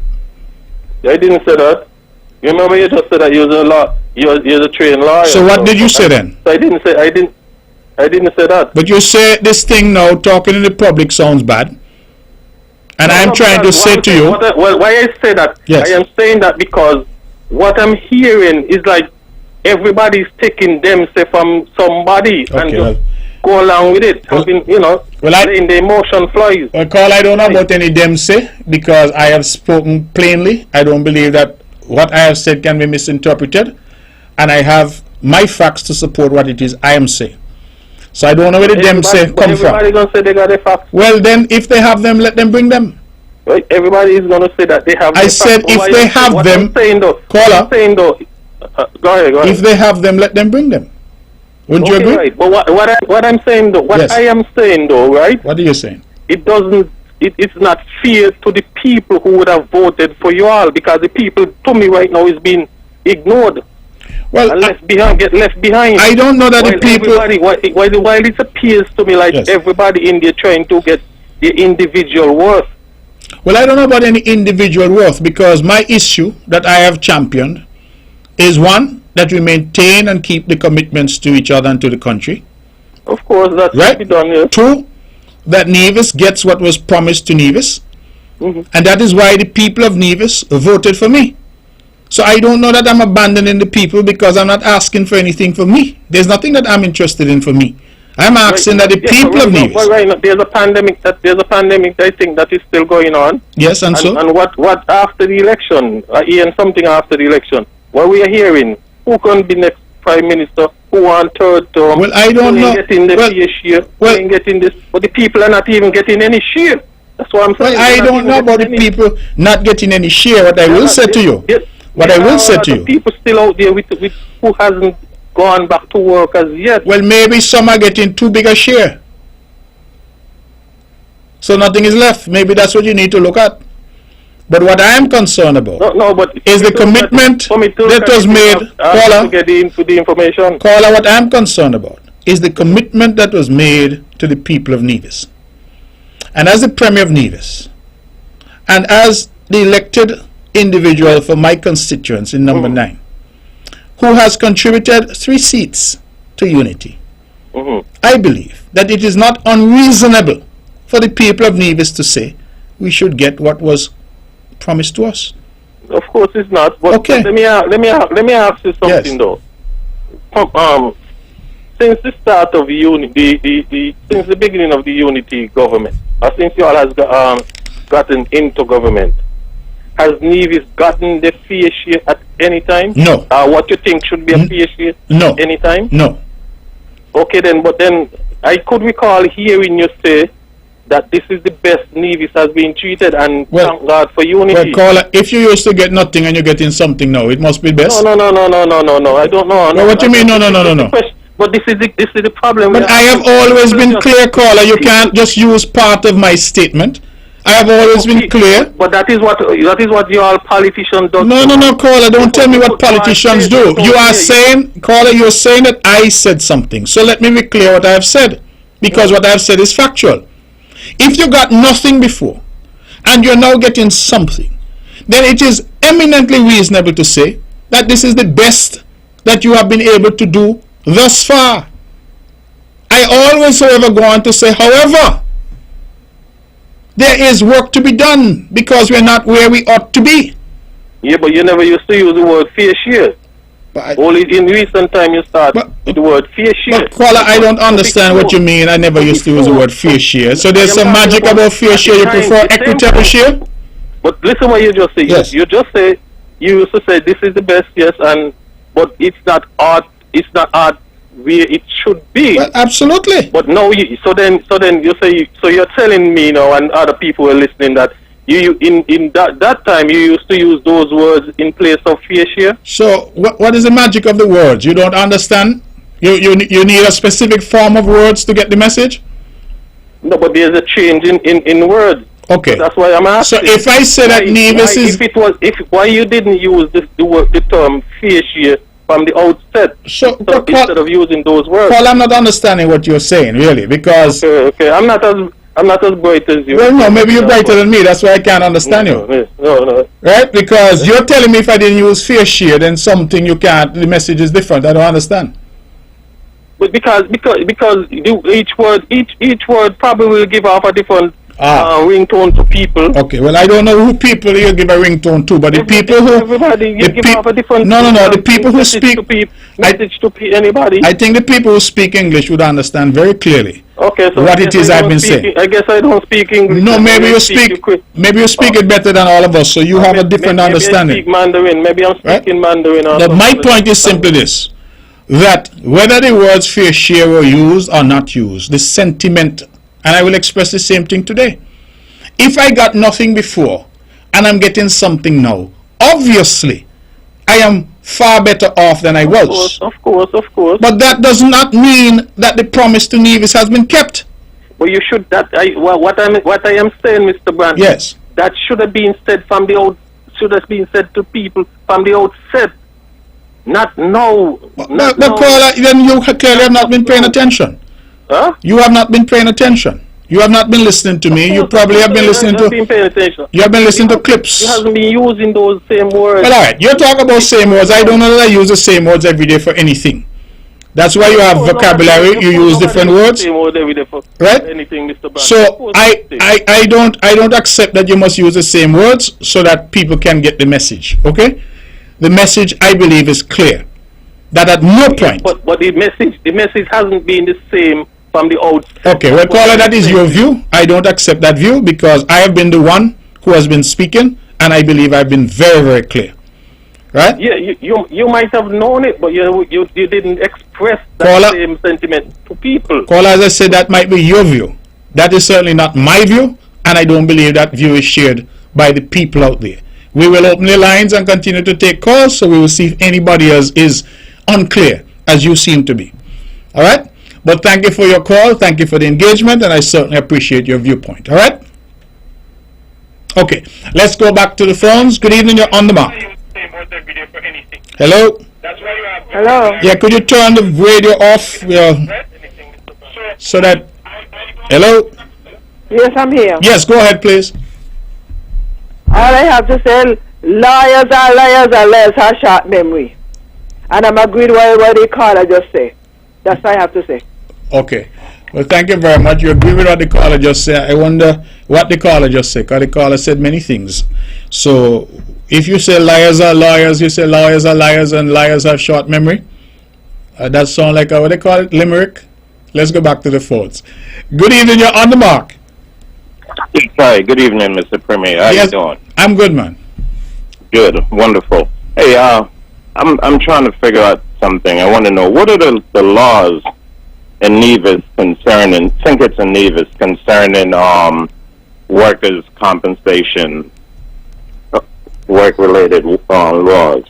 S6: I didn't say that. You remember you just said that you're a trained lawyer.
S2: So what did you say then?
S6: I didn't say that.
S2: But you say this thing now, talking in the public sounds bad. And I'm trying to say to you...
S6: Why I say that?
S2: Yes.
S6: I am saying that because what I'm hearing is like everybody's taking them, say, from somebody and just go along with it. Letting the emotion flies.
S2: Well, Carl, I don't know about any them say because I have spoken plainly. I don't believe that what I have said can be misinterpreted. And I have my facts to support what it is I am saying. So I don't know where the them say come from.
S6: Everybody gonna say they got the facts.
S2: Well, then, if they have them, let them bring them.
S6: Right? Everybody is gonna say that they have.
S2: I said if they have them, caller.
S6: Go ahead.
S2: If they have them, let them bring them. Wouldn't you agree?
S6: Right. But what I'm saying though, I am saying though, right?
S2: What are you saying?
S6: It doesn't. It's not fair to the people who would have voted for you all because the people, to me right now, is being ignored.
S2: Well,
S6: get left behind.
S2: I don't know that the people.
S6: While it appears to me like everybody in there trying to get the individual worth.
S2: Well, I don't know about any individual worth because my issue that I have championed is one, that we maintain and keep the commitments to each other and to the country.
S6: Of course, that's
S2: right.
S6: Be done. Yes.
S2: Two, that Nevis gets what was promised to Nevis, and that is why the people of Nevis voted for me. So I don't know that I'm abandoning the people because I'm not asking for anything for me. There's nothing that I'm interested in for me. I'm asking that the people of Nevis.
S6: There's a pandemic. I think that is still going on.
S2: Yes, and so.
S6: And what after the election? Ian, something after the election. What we are hearing? Who can be next prime minister? Who on third term?
S2: Well, I don't know.
S6: Getting the share. Getting this, but the people are not even getting any share. That's what I'm saying.
S2: Well, I don't know about the people not getting any share. What I will say to you. What I will say to you.
S6: People still out there with who hasn't gone back to work as yet.
S2: Well, maybe some are getting too big a share. So nothing is left. Maybe that's what you need to look at. But what I am concerned about is the commitment that was made. Caller,
S6: to get the information.
S2: Caller, what I am concerned about is the commitment that was made to the people of Nevis. And as the Premier of Nevis, and as the elected individual for my constituents in number 9, who has contributed 3 seats to unity, I believe that it is not unreasonable for the people of Nevis to say we should get what was promised to us.
S6: Of course it's not. But
S2: okay.
S6: Let me ask you something though. Since the start of unity, since the beginning of the unity government, or since you all has gotten into government, has Nevis gotten the fair share at any time?
S2: No.
S6: What you think should be a fair share?
S2: No.
S6: Any time?
S2: No.
S6: Okay then, but then I could recall hearing you say that this is the best Nevis has been treated, and thank God for unity.
S2: Well, caller, if you used to get nothing and you're getting something now, it must be best.
S6: No. I don't know.
S2: Well, what do you mean? No.
S6: But this is the problem.
S2: But I have always been clear, caller. You can't just use part of my statement. I have always been clear.
S6: But that is what your politicians do.
S2: No, caller. Don't tell me what politicians do. You are saying, caller, you're saying that I said something. So let me be clear what I have said, because what I have said is factual. If you got nothing before and you're now getting something, then it is eminently reasonable to say that this is the best that you have been able to do thus far. I always, however, go on to say, however, there is work to be done because we're not where we ought to be.
S6: Yeah, but you never used to use the word fair share. Only in recent time you start with the word fair share.
S2: But Kuala, I don't understand what you mean. I never used to use the word fair share. So there's some magic about fair share. You prefer equitable share?
S6: But listen what you just say.
S2: Yes.
S6: You just say, you used to say this is the best, yes, but it's not art where it should be.
S2: Well, absolutely.
S6: But now, so then you say, so you're telling me now and other people who are listening that you in that time you used to use those words in place of fair share. So
S2: what is the magic of the words? You don't understand? You need a specific form of words to get the message?
S6: No, but there's a change in words.
S2: Okay.
S6: So that's why I'm asking.
S2: So if I say that Nevis is...
S6: Why you didn't use the term fair share from the outset,
S2: so,
S6: instead of using those words?
S2: Paul, I'm not understanding what you're saying, really, because...
S6: Okay. I'm not as bright as you.
S2: Well, no, maybe you're brighter than me. That's why I can't understand you.
S6: No.
S2: Right? Because you're telling me if I didn't use fair share, then something you can't... The message is different. I don't understand.
S6: But because each word probably will give off a different ringtone to people.
S2: Okay, well, I don't know who people you give a ringtone to, but the people who...
S6: Everybody, you give off a different...
S2: No, the people who speak...
S6: Message to anybody.
S2: I think the people who speak English would understand very clearly
S6: okay, so
S2: what it is I've been saying.
S6: I guess I don't speak English.
S2: No, maybe you speak it better than all of us, so you have a different understanding.
S6: Maybe I speak Mandarin. Maybe I'm speaking Mandarin.
S2: But my point is simply this, that whether the words fair share were used or not used, the sentiment, and I will express the same thing today. If I got nothing before and I'm getting something now, obviously I am far better off than I was.
S6: Of course.
S2: But that does not mean that the promise to Nevis has been kept.
S6: Well, you should. What I am saying, Mr. Brantley.
S2: Yes.
S6: That should have been said from the out. Should have been said to people from the outset. Not now.
S2: But Paula, then you clearly have not been paying attention.
S6: Huh?
S2: You have not been paying attention. You have not been listening to me. You probably have been listening to... You have been listening to clips.
S6: You haven't been using those same words.
S2: Well, all right. You're talking about same words. I don't know that I use the same words every day for anything. That's why you have vocabulary. You use different words.
S6: Same words every day for
S2: right?
S6: Anything, Mr. Brantley.
S2: So I don't accept that you must use the same words so that people can get the message. Okay? The message, I believe, is clear. That at no point...
S6: But the message hasn't been the same from the outset.
S2: Okay, well, caller, that is your view. I don't accept that view because I have been the one who has been speaking, and I believe I've been very, very clear. Right?
S6: Yeah, you might have known it, but you didn't express that same sentiment to people.
S2: Caller, as I said, that might be your view. That is certainly not my view, and I don't believe that view is shared by the people out there. We will open the lines and continue to take calls, so we will see if anybody else is unclear, as you seem to be. All right? But thank you for your call. Thank you for the engagement, and I certainly appreciate your viewpoint. All right? Okay. Let's go back to the phones. Good evening. You're on the mark. Hello?
S7: Hello?
S2: Yeah, could you turn the radio off? So that... Hello?
S7: Yes, I'm here.
S2: Yes, go ahead, please.
S7: All I have to say, liars have short memory. And I'm agreed with what the caller just say. That's all I have to say.
S2: Okay. Well, thank you very much. You agree with what the caller just said. I wonder what the caller just said, because the caller said many things. So, if you say liars are lawyers, you say lawyers are liars and liars have short memory. That sounds like, what they call it, limerick. Let's go back to the phones. Good evening, you're on the mark.
S8: Hi, good evening, Mr. Premier. How you doing?
S2: I'm good, man.
S8: Good, wonderful. Hey, I'm trying to figure out something. I want to know, what are the laws in Nevis concerning, think it's in Nevis, concerning workers' compensation, work-related laws?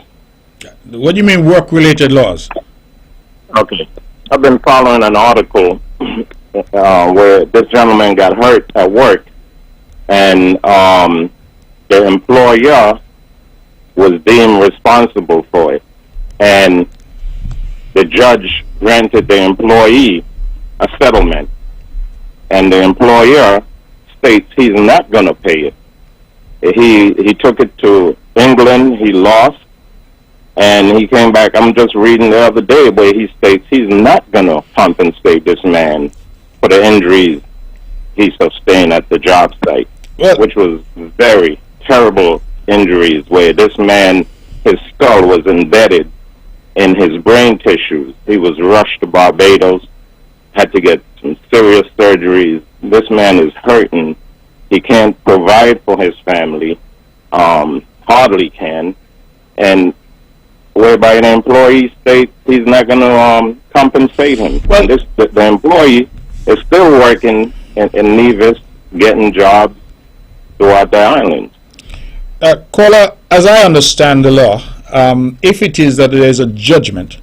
S2: What do you mean work-related laws?
S8: Okay. I've been following an article where this gentleman got hurt at work, and the employer was deemed responsible for it, and the judge granted the employee a settlement, and the employer states he's not going to pay it. He took it to England. He lost, and he came back. I'm just reading the other day where he states he's not going to compensate this man for the injuries he sustained at the job site, which was very terrible injuries where this man, his skull was embedded in his brain tissues. He was rushed to Barbados, had to get some serious surgeries. This man is hurting. He can't provide for his family, hardly can, and whereby the employee states he's not going to compensate him. Well, and the employee is still working in Nevis, getting jobs throughout the island.
S2: Caller, as I understand the law, if it is that there is a judgment,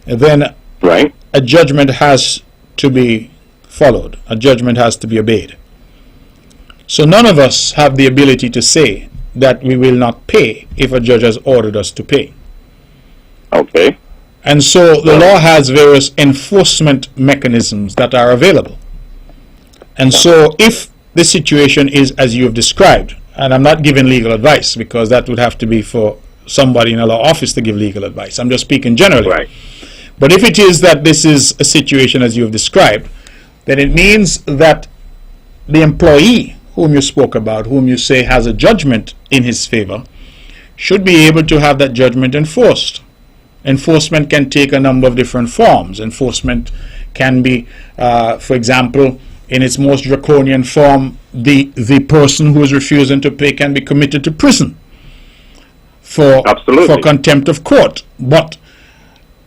S2: then a judgment has to be followed. A judgment has to be obeyed. So none of us have the ability to say that we will not pay if a judge has ordered us to pay.
S8: Okay.
S2: And so the law has various enforcement mechanisms that are available. And so if the situation is as you have described, and I'm not giving legal advice because that would have to be for somebody in a law office to give legal advice. I'm just speaking generally.
S8: Right.
S2: But if it is that this is a situation as you have described, then it means that the employee whom you spoke about, whom you say has a judgment in his favor, should be able to have that judgment enforced. Enforcement can take a number of different forms. Enforcement can be, for example, in its most draconian form, the person who is refusing to pay can be committed to prison for contempt of court. But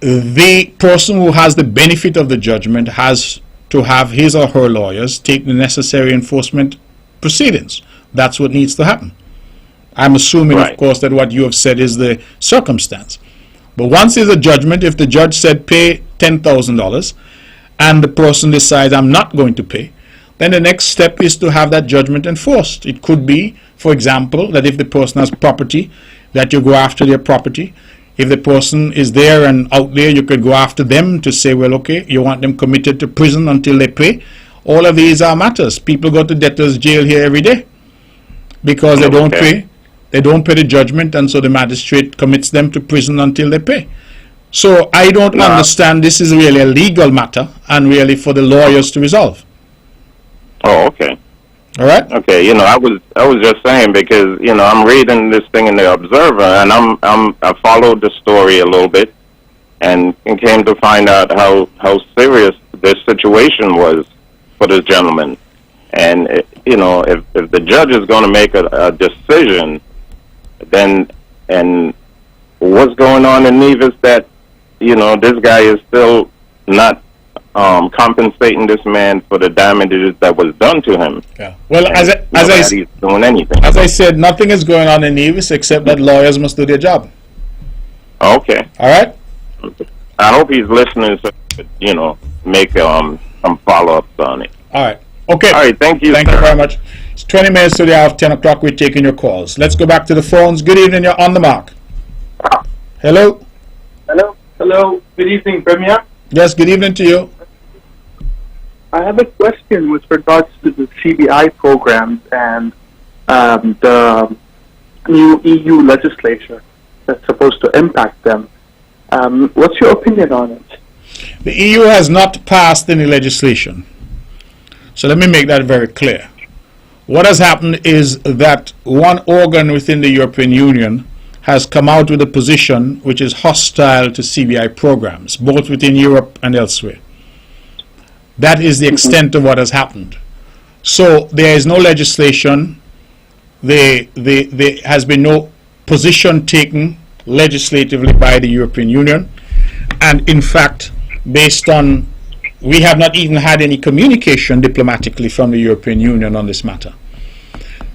S2: the person who has the benefit of the judgment has to have his or her lawyers take the necessary enforcement proceedings. That's what needs to happen. I'm assuming, of course, that what you have said is the circumstance. But once there's a judgment, if the judge said pay $10,000 and the person decides I'm not going to pay, then the next step is to have that judgment enforced. It could be, for example, that if the person has property, that you go after their property. If the person is there and out there, you could go after them to say, well, okay, you want them committed to prison until they pay. All of these are matters. People go to debtors' jail here every day because they don't pay. They don't pay the judgment, and so the magistrate commits them to prison until they pay. So I don't understand. This is really a legal matter and really for the lawyers to resolve.
S8: Oh, okay.
S2: All right.
S8: Okay. I was just saying because I'm reading this thing in the Observer, and I followed the story a little bit, and came to find out how serious this situation was for this gentleman. And if the judge is going to make a decision, then and what's going on in Nevis that this guy is still not compensating this man for the damages that was done to him.
S2: Yeah. Well, as I said, nothing is going on in Nevis except that lawyers must do their job.
S8: Okay.
S2: All right.
S8: I hope he's listening, so make some follow-ups on it.
S2: All right. Okay.
S8: All right. Thank you.
S2: Thank you very much. It's 20 minutes to the hour of 10 o'clock. We're taking your calls. Let's go back to the phones. Good evening. You're on the mark. Hello.
S9: Hello. Good evening, Premier.
S2: Yes. Good evening to you.
S9: I have a question with regards to the CBI programs and the new EU legislation that's supposed to impact them. What's your opinion on it?
S2: The EU has not passed any legislation. So let me make that very clear. What has happened is that one organ within the European Union has come out with a position which is hostile to CBI programs, both within Europe and elsewhere. That is the extent of what has happened. So there is no legislation. There has been no position taken legislatively by the European Union. And in fact, we have not even had any communication diplomatically from the European Union on this matter.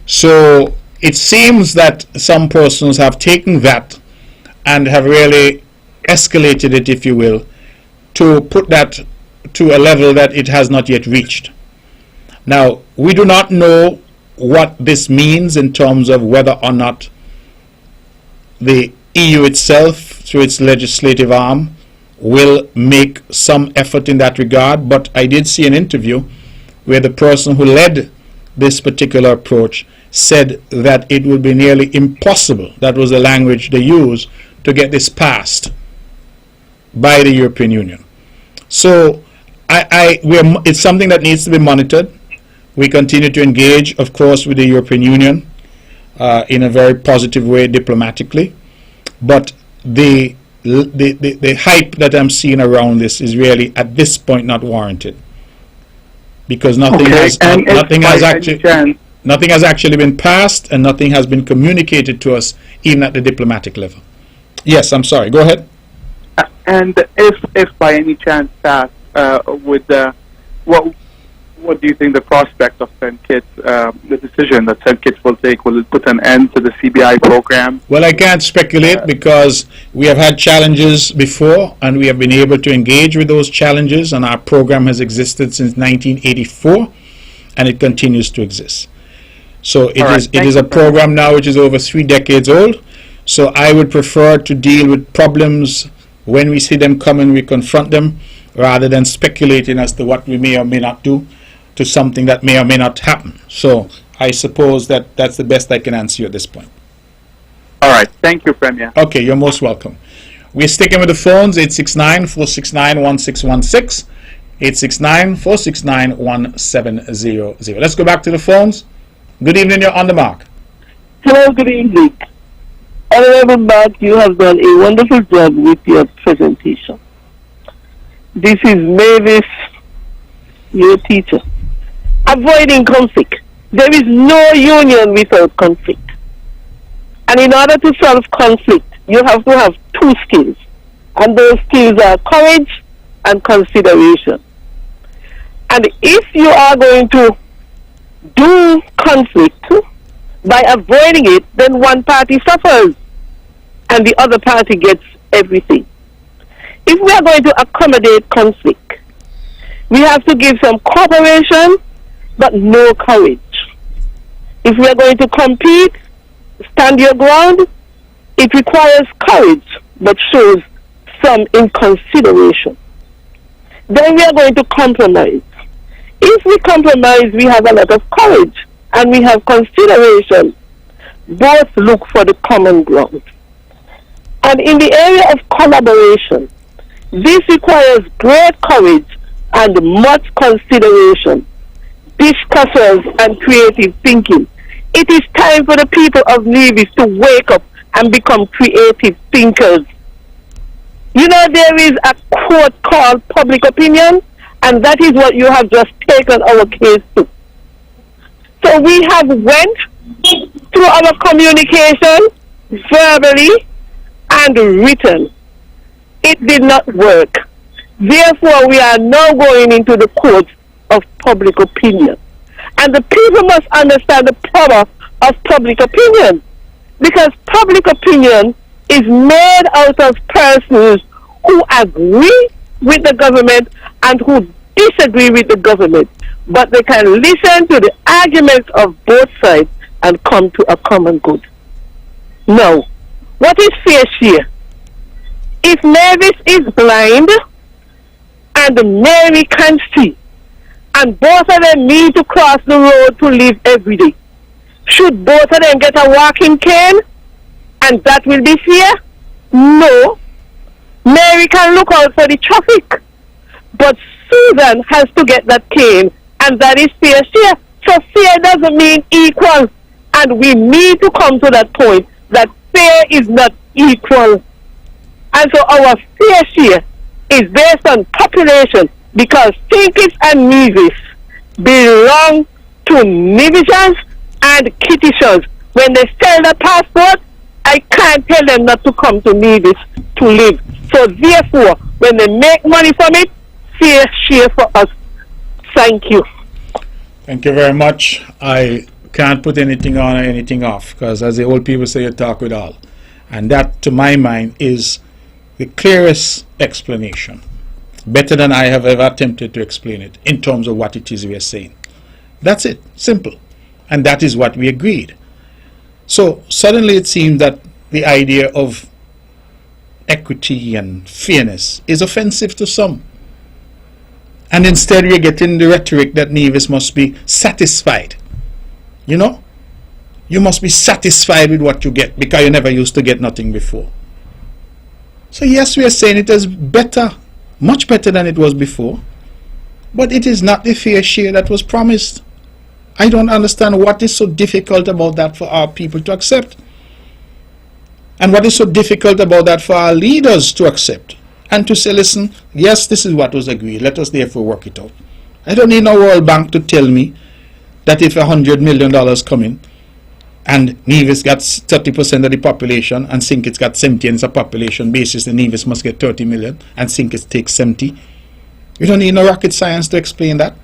S2: So it seems that some persons have taken that and have really escalated it, if you will, to put that to a level that it has not yet reached. Now, we do not know what this means in terms of whether or not the EU itself, through its legislative arm, will make some effort in that regard, but I did see an interview where the person who led this particular approach said that it would be nearly impossible, that was the language they used, to get this passed by the European Union. So it's something that needs to be monitored. We continue to engage, of course, with the European Union in a very positive way diplomatically. But the hype that I'm seeing around this is really, at this point, not warranted. Because nothing has actually been passed, and nothing has been communicated to us, even at the diplomatic level. Yes, I'm sorry. Go ahead.
S9: And if by any chance that what do you think the prospect of St. Kitts, the decision that St. Kitts will take, will it put an end to the CBI program?
S2: Well, I can't speculate because we have had challenges before, and we have been able to engage with those challenges, and our program has existed since 1984, and it continues to exist. So it is a program now which is over 3 decades old. So I would prefer to deal with problems when we see them coming, we confront them, rather than speculating as to what we may or may not do to something that may or may not happen. So I suppose that's the best I can answer you at this point.
S9: All right. Thank you, Premier.
S2: Okay, you're most welcome. We're sticking with the phones, 869-469-1616, 869-469-1700. Let's go back to the phones. Good evening, you're on the mark.
S10: Hello, good evening. Honorable Mark, you have done a wonderful job with your presentation. This is Mavis, your teacher. Avoiding conflict. There is no union without conflict. And in order to solve conflict, you have to have 2 skills. And those skills are courage and consideration. And if you are going to do conflict by avoiding it, then one party suffers and the other party gets everything. If we are going to accommodate conflict, we have to give some cooperation but no courage. If we are going to compete, stand your ground, it requires courage but shows some inconsideration. Then we are going to compromise. If we compromise, we have a lot of courage and we have consideration. Both look for the common ground. And in the area of collaboration, this requires great courage and much consideration, discussions and creative thinking. It is time for the people of Nevis to wake up and become creative thinkers. You know, there is a quote called public opinion, and that is what you have just taken our case to. So we have went through our communication verbally and written. It did not work. Therefore, we are now going into the court of public opinion. And the people must understand the power of public opinion, because public opinion is made out of persons who agree with the government and who disagree with the government, but they can listen to the arguments of both sides and come to a common good. Now, what is fair share? If Mavis is blind and Mary can see, and both of them need to cross the road to live every day, should both of them get a walking cane and that will be fair? No. Mary can look out for the traffic, but Susan has to get that cane, and that is fair share. So fair doesn't mean equal, and we need to come to that point that fair is not equal. And so our fair share is based on population, because St. Kitts and Nevis belong to Nevisians and Kittitians. When they sell their passport, I can't tell them not to come to Nevis to live. So therefore, when they make money from it, fair share for us. Thank you.
S2: Thank you very much. I can't put anything on or anything off, because as the old people say, you talk with all. And that, to my mind, is the clearest explanation, better than I have ever attempted to explain it, in terms of what it is we are saying. That's it, simple. And that is what we agreed. So suddenly it seemed that the idea of equity and fairness is offensive to some. And instead we're getting the rhetoric that Nevis must be satisfied You know? You must be satisfied with what you get because you never used to get nothing before. So yes, we are saying it is better, much better than it was before, but it is not the fair share that was promised. I don't understand what is so difficult about that for our people to accept. And what is so difficult about that for our leaders to accept. And to say, listen, yes, this is what was agreed. Let us therefore work it out. I don't need no World Bank to tell me that if $100 million come in, and Nevis got 30% of the population, and Sinkits got 70, and it's a population basis, then Nevis must get 30 million, and Sinkits takes 70. You don't need no rocket science to explain that.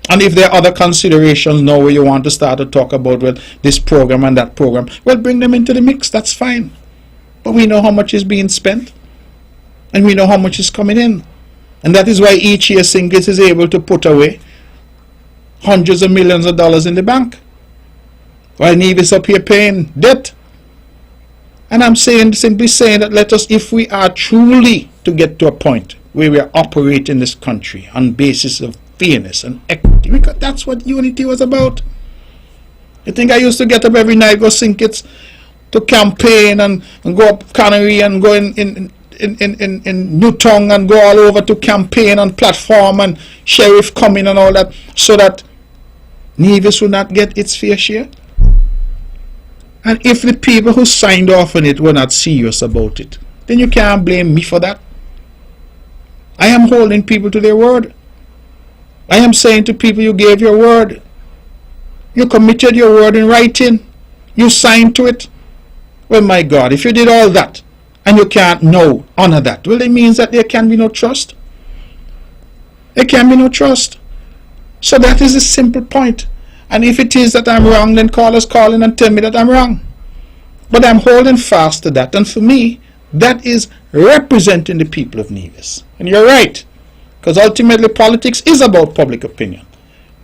S2: And if there are other considerations now where you want to start to talk about, well, this program and that program, well, bring them into the mix, that's fine. But we know how much is being spent, and we know how much is coming in. And that is why each year Sinkits is able to put away hundreds of millions of dollars in the bank, while Nevis up here paying debt. And I'm simply saying that let us, if we are truly to get to a point where we are operating this country on basis of fairness and equity, because that's what unity was about. You think I used to get up every night, go Sinkits to campaign and go up Canary and go in Newtown and go all over to campaign on platform and sheriff coming and all that, so that Nevis would not get its fair share? And if the people who signed off on it were not serious about it, then you can't blame me for that. I am holding people to their word. I am saying to people, you gave your word. You committed your word in writing. You signed to it. Well, my God, if you did all that and you can't now honor that, well, it means that there can be no trust. There can be no trust. So that is a simple point. And if it is that I'm wrong, then call in and tell me that I'm wrong. But I'm holding fast to that. And for me, that is representing the people of Nevis. And you're right. Because ultimately politics is about public opinion.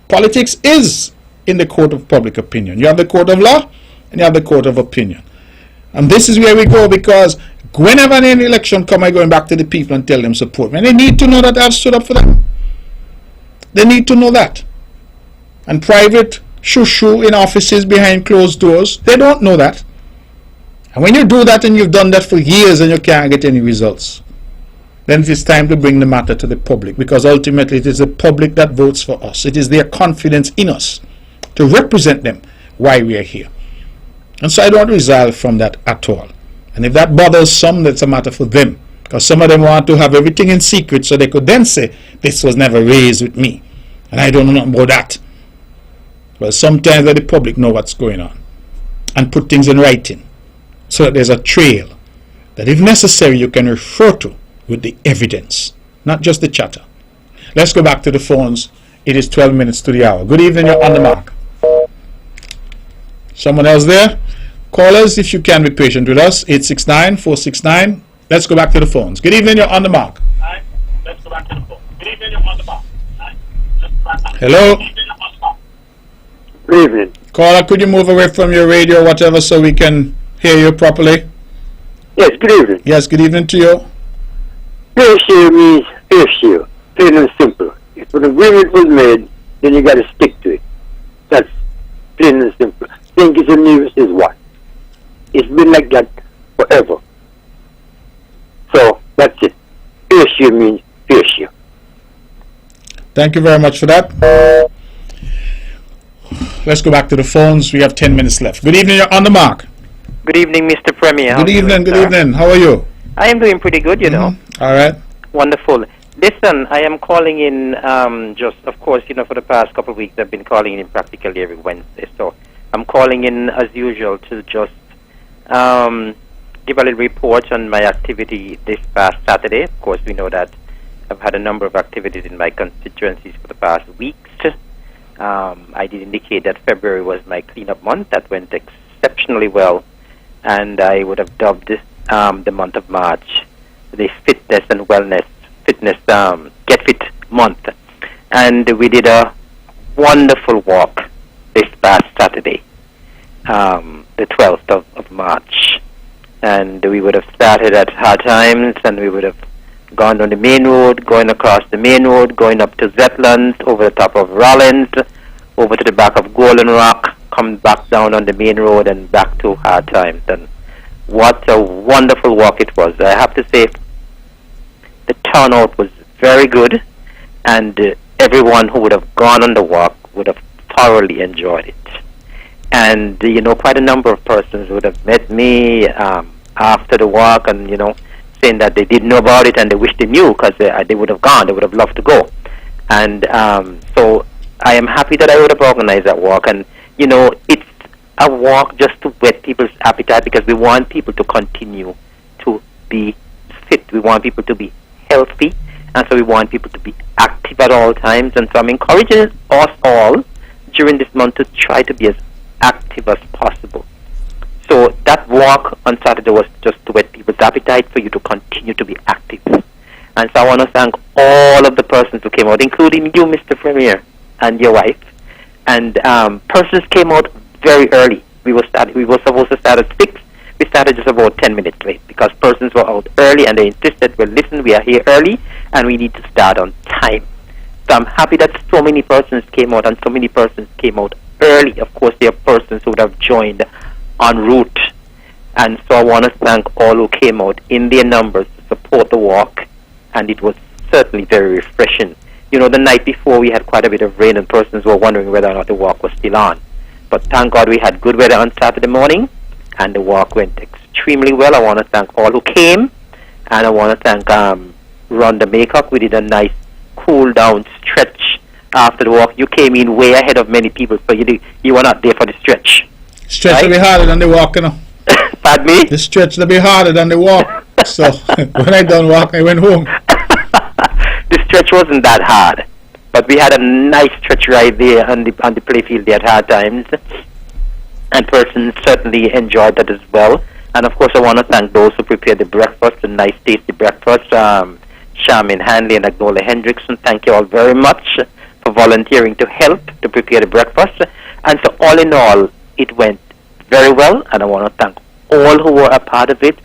S2: Politics is in the court of public opinion. You have the court of law and you have the court of opinion. And this is where we go, because whenever an election comes, I'm going back to the people and tell them support me. And they need to know that I've stood up for them. They need to know that. And private shoo-shoo in offices behind closed doors, they don't know that. And when you do that and you've done that for years and you can't get any results, then it is time to bring the matter to the public, because ultimately it is the public that votes for us. It is their confidence in us to represent them why we are here. And so I don't resolve from that at all. And if that bothers some, that's a matter for them, because some of them want to have everything in secret so they could then say, this was never raised with me and I don't know nothing about that. Well, sometimes let the public know what's going on and put things in writing so that there's a trail that if necessary you can refer to with the evidence, not just the chatter. Let's go back to the phones. It is 12 minutes to the hour. Good evening, you're on the mark. Someone else there? Callers, if you can be patient with us, 869-469. Let's go back to the phones. Good evening, you're on the mark. Let's go back to the phone. Good evening, you're on the mark. Hello?
S11: Good evening.
S2: Caller, could you move away from your radio or whatever so we can hear you properly?
S11: Yes, good evening.
S2: Yes, good evening to you.
S11: Fair share means fair share. Plain and simple. If an agreement was made, then you got to stick to it. That's plain and simple. Think it's a news is what? It's been like that forever. So, that's it. Fair share means fair share.
S2: Thank you very much for that. Let's go back to the phones. We have 10 minutes left. Good evening, you're on the mark.
S12: Good evening, Mr. Premier.
S2: Good evening, good evening. How are you?
S12: I am doing pretty good, you know.
S2: All right.
S12: Wonderful. Listen, I am calling in just, of course, you know, for the past couple of weeks I've been calling in practically every Wednesday. So I'm calling in as usual to just give a little report on my activity this past Saturday. Of course, we know that I've had a number of activities in my constituencies for the past weeks. I did indicate that February was my cleanup month. That went exceptionally well. And I would have dubbed this the month of March the fitness and wellness, Get Fit month. And we did a wonderful walk this past Saturday, the 12th of March. And we would have started at Hard Times, and we would have gone on the main road, going across the main road, going up to Zetlands, over the top of Rollins, over to the back of Golden Rock, come back down on the main road and back to hard times. And what a wonderful walk it was. I have to say, the turnout was very good, and everyone who would have gone on the walk would have thoroughly enjoyed it. And, quite a number of persons would have met me after the walk and, saying that they didn't know about it and they wish they knew, because they would have gone. They would have loved to go. And so I am happy that I would have organized that walk. And, it's a walk just to whet people's appetite, because we want people to continue to be fit. We want people to be healthy. And so we want people to be active at all times. And so I'm encouraging us all during this month to try to be as active as possible. So that walk on Saturday was just to whet people's appetite for you to continue to be active. And so I want to thank all of the persons who came out, including you, Mr. Premier, and your wife. And persons came out very early. We were supposed to start at 6. We started just about 10 minutes late, because persons were out early and they insisted, well, listen, we are here early and we need to start on time. So I'm happy that so many persons came out, and so many persons came out early. Of course, there are persons who would have joined en route. And so I want to thank all who came out in their numbers to support the walk, and it was certainly very refreshing. The night before we had quite a bit of rain, and persons were wondering whether or not the walk was still on. But thank God we had good weather on Saturday morning, and the walk went extremely well. I want to thank all who came, and I want to thank Rhonda Maycock. We did a nice cool down stretch after the walk. You came in way ahead of many people, so you were not there for the stretch.
S2: Stretch
S12: right?
S2: will be harder than the walk,
S12: Pardon me?
S2: The stretch will be harder than the walk. So when I done walk, I went home.
S12: The stretch wasn't that hard, but we had a nice stretch right there on the playfield there at hard times, and persons certainly enjoyed that as well. And of course, I want to thank those who prepared the breakfast, a nice tasty breakfast. Charmaine Hanley and Agnola Hendrickson, thank you all very much for volunteering to help to prepare the breakfast. And so all in all, it went very well, and I want to thank all who were a part of it,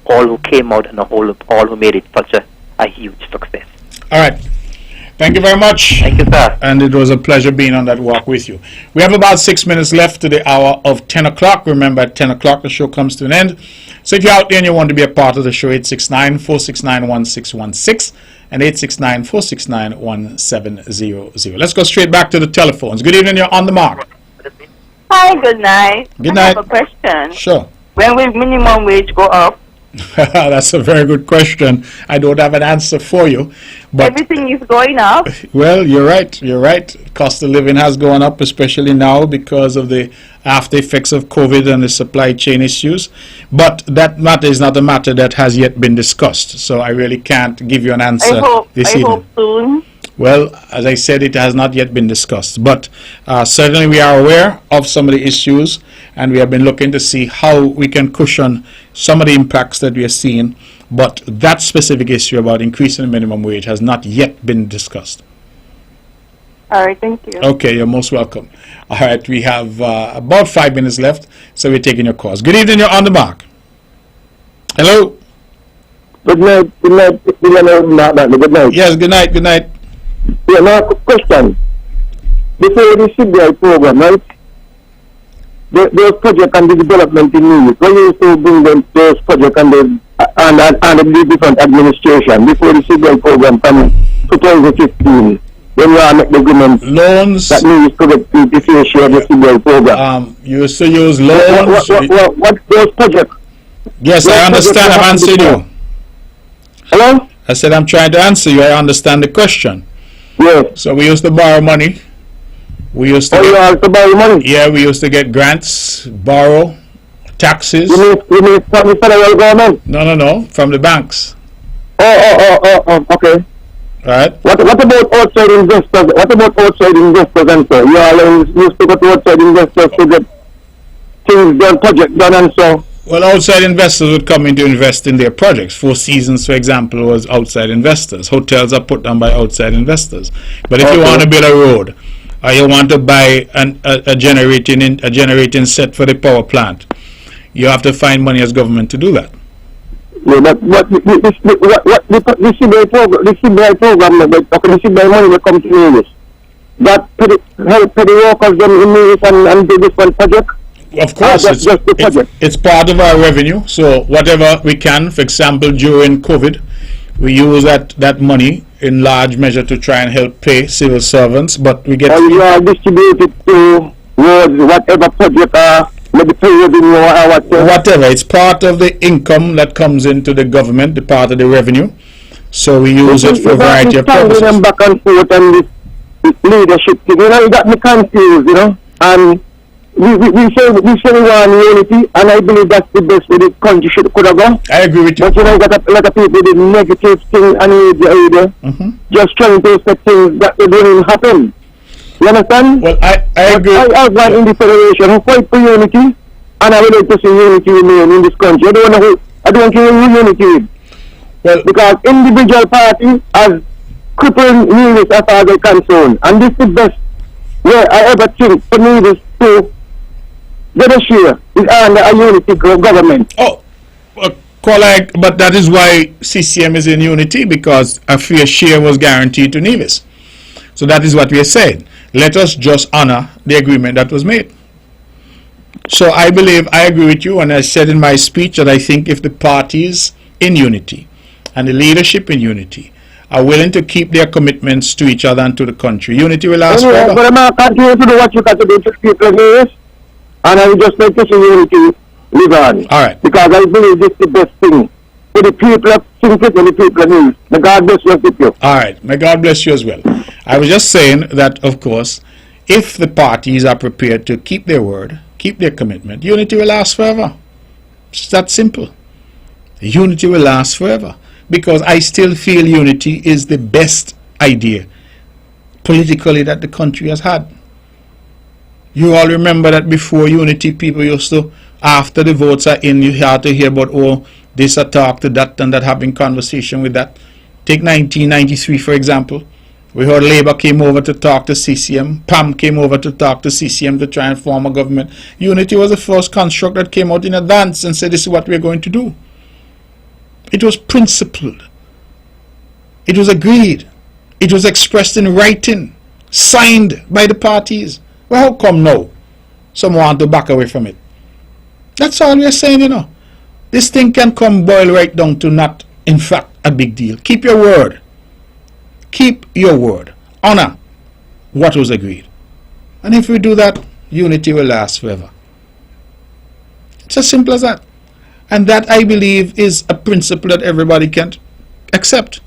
S12: all who came out, and all who made it such a huge success.
S2: All right. Thank you very much.
S12: Thank you, sir.
S2: And it was a pleasure being on that walk with you. We have about 6 minutes left to the hour of 10 o'clock. Remember, at 10 o'clock, the show comes to an end. So if you're out there and you want to be a part of the show, 869-469-1616 and 869-469-1700. Let's go straight back to the telephones. Good evening. You're on the mark.
S13: Hi, good night.
S2: Good night.
S13: I have a question.
S2: Sure.
S13: When will minimum wage go up?
S2: That's a very good question. I don't have an answer for you. But
S13: everything is going up.
S2: Well, you're right. You're right. Cost of living has gone up, especially now because of the after effects of COVID and the supply chain issues. But that matter is not a matter that has yet been discussed. So I really can't give you an answer this evening.
S13: I hope soon.
S2: Well, as I said, it has not yet been discussed, but certainly we are aware of some of the issues, and we have been looking to see how we can cushion some of the impacts that we are seeing, but that specific issue about increasing the minimum wage has not yet been discussed.
S13: All right, thank you.
S2: Okay, you're most welcome. All right, we have about 5 minutes left, so we're taking your calls. Good evening, you're on the mark. Hello?
S14: Good night, good night, good night.
S2: Yes, good night, good night.
S14: Yeah, now question. Before the CBI program, right? Those projects and the development in New York, when you used to bring them those projects and the different administration before the CBI program from 2015, when you make the agreement
S2: loans
S14: that New York project the share of the CBI program.
S2: You used to use loans.
S14: What those projects?
S2: Yes, I understand. I'm answering you.
S14: Hello?
S2: I said I'm trying to answer you. I understand the question.
S14: Yes.
S2: So we used to borrow money. We used to.
S14: You used to borrow money?
S2: Yeah, we used to get grants, borrow, taxes.
S14: You mean from the federal government?
S2: No, from the banks.
S14: Okay.
S2: Right.
S14: What about outside investors? What about outside investors and so? You all used to go to outside investors to get things done, project done and so.
S2: Well, outside investors would come in to invest in their projects. Four Seasons, for example, was outside investors. Hotels are put down by outside investors. But if you want to build a road, or you want to buy a generating set for the power plant, you have to find money as government to do that.
S14: Yeah, but the CBI program, the CBI money will come to English. that help the workers them in Nevis and do this one project?
S2: Of course,
S14: just the project.
S2: It's part of our revenue. So whatever we can, for example, during COVID, we use that money in large measure to try and help pay civil servants. But we get
S14: you are distributed to whatever project maybe pay revenue or
S2: whatever. It's part of the income that comes into the government, the part of the revenue. So we use it for a variety of purposes.
S14: Them back and forth and this leadership thing, you got me confused, and we say we want unity, and I believe that's the best way the country could have gone.
S2: I agree with you.
S14: But got a lot of people did negative thing and just trying to expect things that didn't even happen. You understand?
S2: Well, I agree.
S14: I one in the federation who fight for unity, and I would like to see unity remain in this country. I don't care who unity is.
S2: Well,
S14: because individual parties has crippled Nevis as far as they're concerned, and this is the best way I ever think for Nevis to get a share is under a unity government.
S2: But that is why CCM is in unity, because a fair share was guaranteed to Nevis. So that is what we are saying. Let us just honor the agreement that was made. So I believe I agree with you, and I said in my speech that I think if the parties in unity and the leadership in unity are willing to keep their commitments to each other and to the country, unity will last forever.
S14: But I'm continue to do what you got to do to people in Nevis, and I will just make this unity live on.
S2: All right.
S14: Because I believe this is the best thing for the people of Sinclair and the people of Nevis. May God bless you with you.
S2: All right. May God bless you as well. I was just saying that, of course, if the parties are prepared to keep their word, keep their commitment, unity will last forever. It's that simple. Unity will last forever. Because I still feel unity is the best idea politically that the country has had. You all remember that before unity, people used to, after the votes are in, you had to hear about, this attack to that and that, having conversation with that. Take 1993, for example. We heard Labour came over to talk to CCM. PAM came over to talk to CCM to try and form a government. Unity was the first construct that came out in advance and said, this is what we're going to do. It was principled. It was agreed. It was expressed in writing, signed by the parties. Well, how come now some want to back away from it? That's all we're saying, This thing can come boil right down to not, in fact, a big deal. Keep your word. Keep your word. Honor what was agreed. And if we do that, unity will last forever. It's as simple as that. And that, I believe, is a principle that everybody can accept.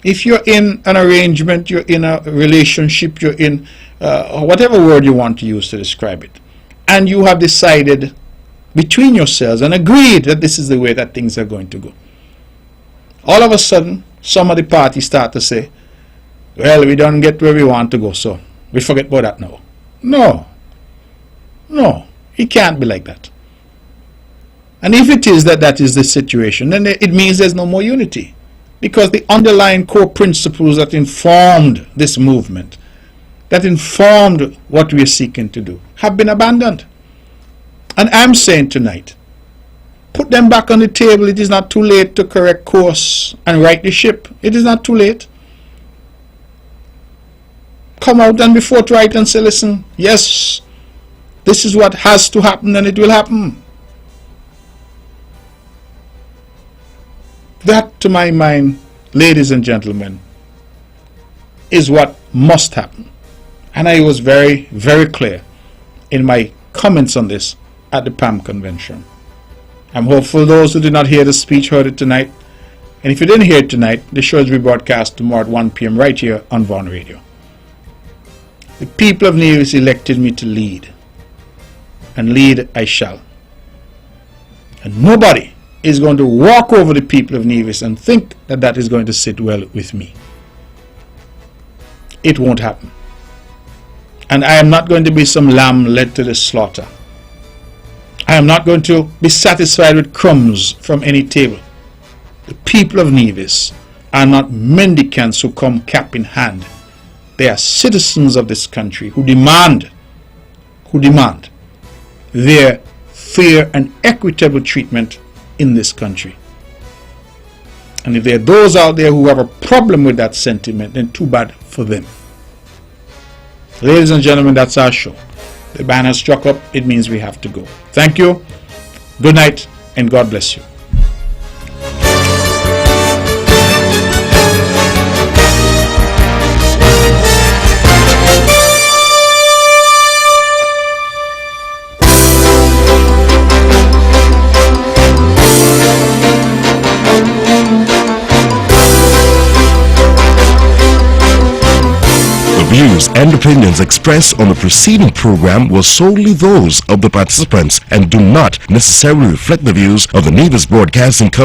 S2: If you're in an arrangement, you're in a relationship, you're in whatever word you want to use to describe it, and you have decided between yourselves and agreed that this is the way that things are going to go, all of a sudden, some of the parties start to say, well, we don't get where we want to go, so we forget about that now. No, it can't be like that. And if it is that is the situation, then it means there's no more unity. Because the underlying core principles that informed this movement, that informed what we are seeking to do, have been abandoned. And I'm saying tonight, put them back on the table. It is not too late to correct course and right the ship. It is not too late. Come out and be forthright and say, listen, yes, this is what has to happen and it will happen. That, to my mind, ladies and gentlemen, is what must happen. And I was very, very clear in my comments on this at the PAM convention. I'm hopeful those who did not hear the speech heard it tonight. And if you didn't hear it tonight, the show is rebroadcast tomorrow at 1 p.m. right here on Vaughan Radio. The people of Nevis elected me to lead. And lead I shall. And nobody is going to walk over the people of Nevis and think that that is going to sit well with me. It won't happen. And I am not going to be some lamb led to the slaughter. I am not going to be satisfied with crumbs from any table. The people of Nevis are not mendicants who come cap in hand. They are citizens of this country who demand their fair and equitable treatment in this country. And if there are those out there who have a problem with that sentiment, then too bad for them. Ladies and gentlemen, that's our show. The banner struck up. It means we have to go. Thank you. Good night, and God bless you.
S1: The views and opinions expressed on the preceding program were solely those of the participants and do not necessarily reflect the views of the Nevis Broadcasting Company.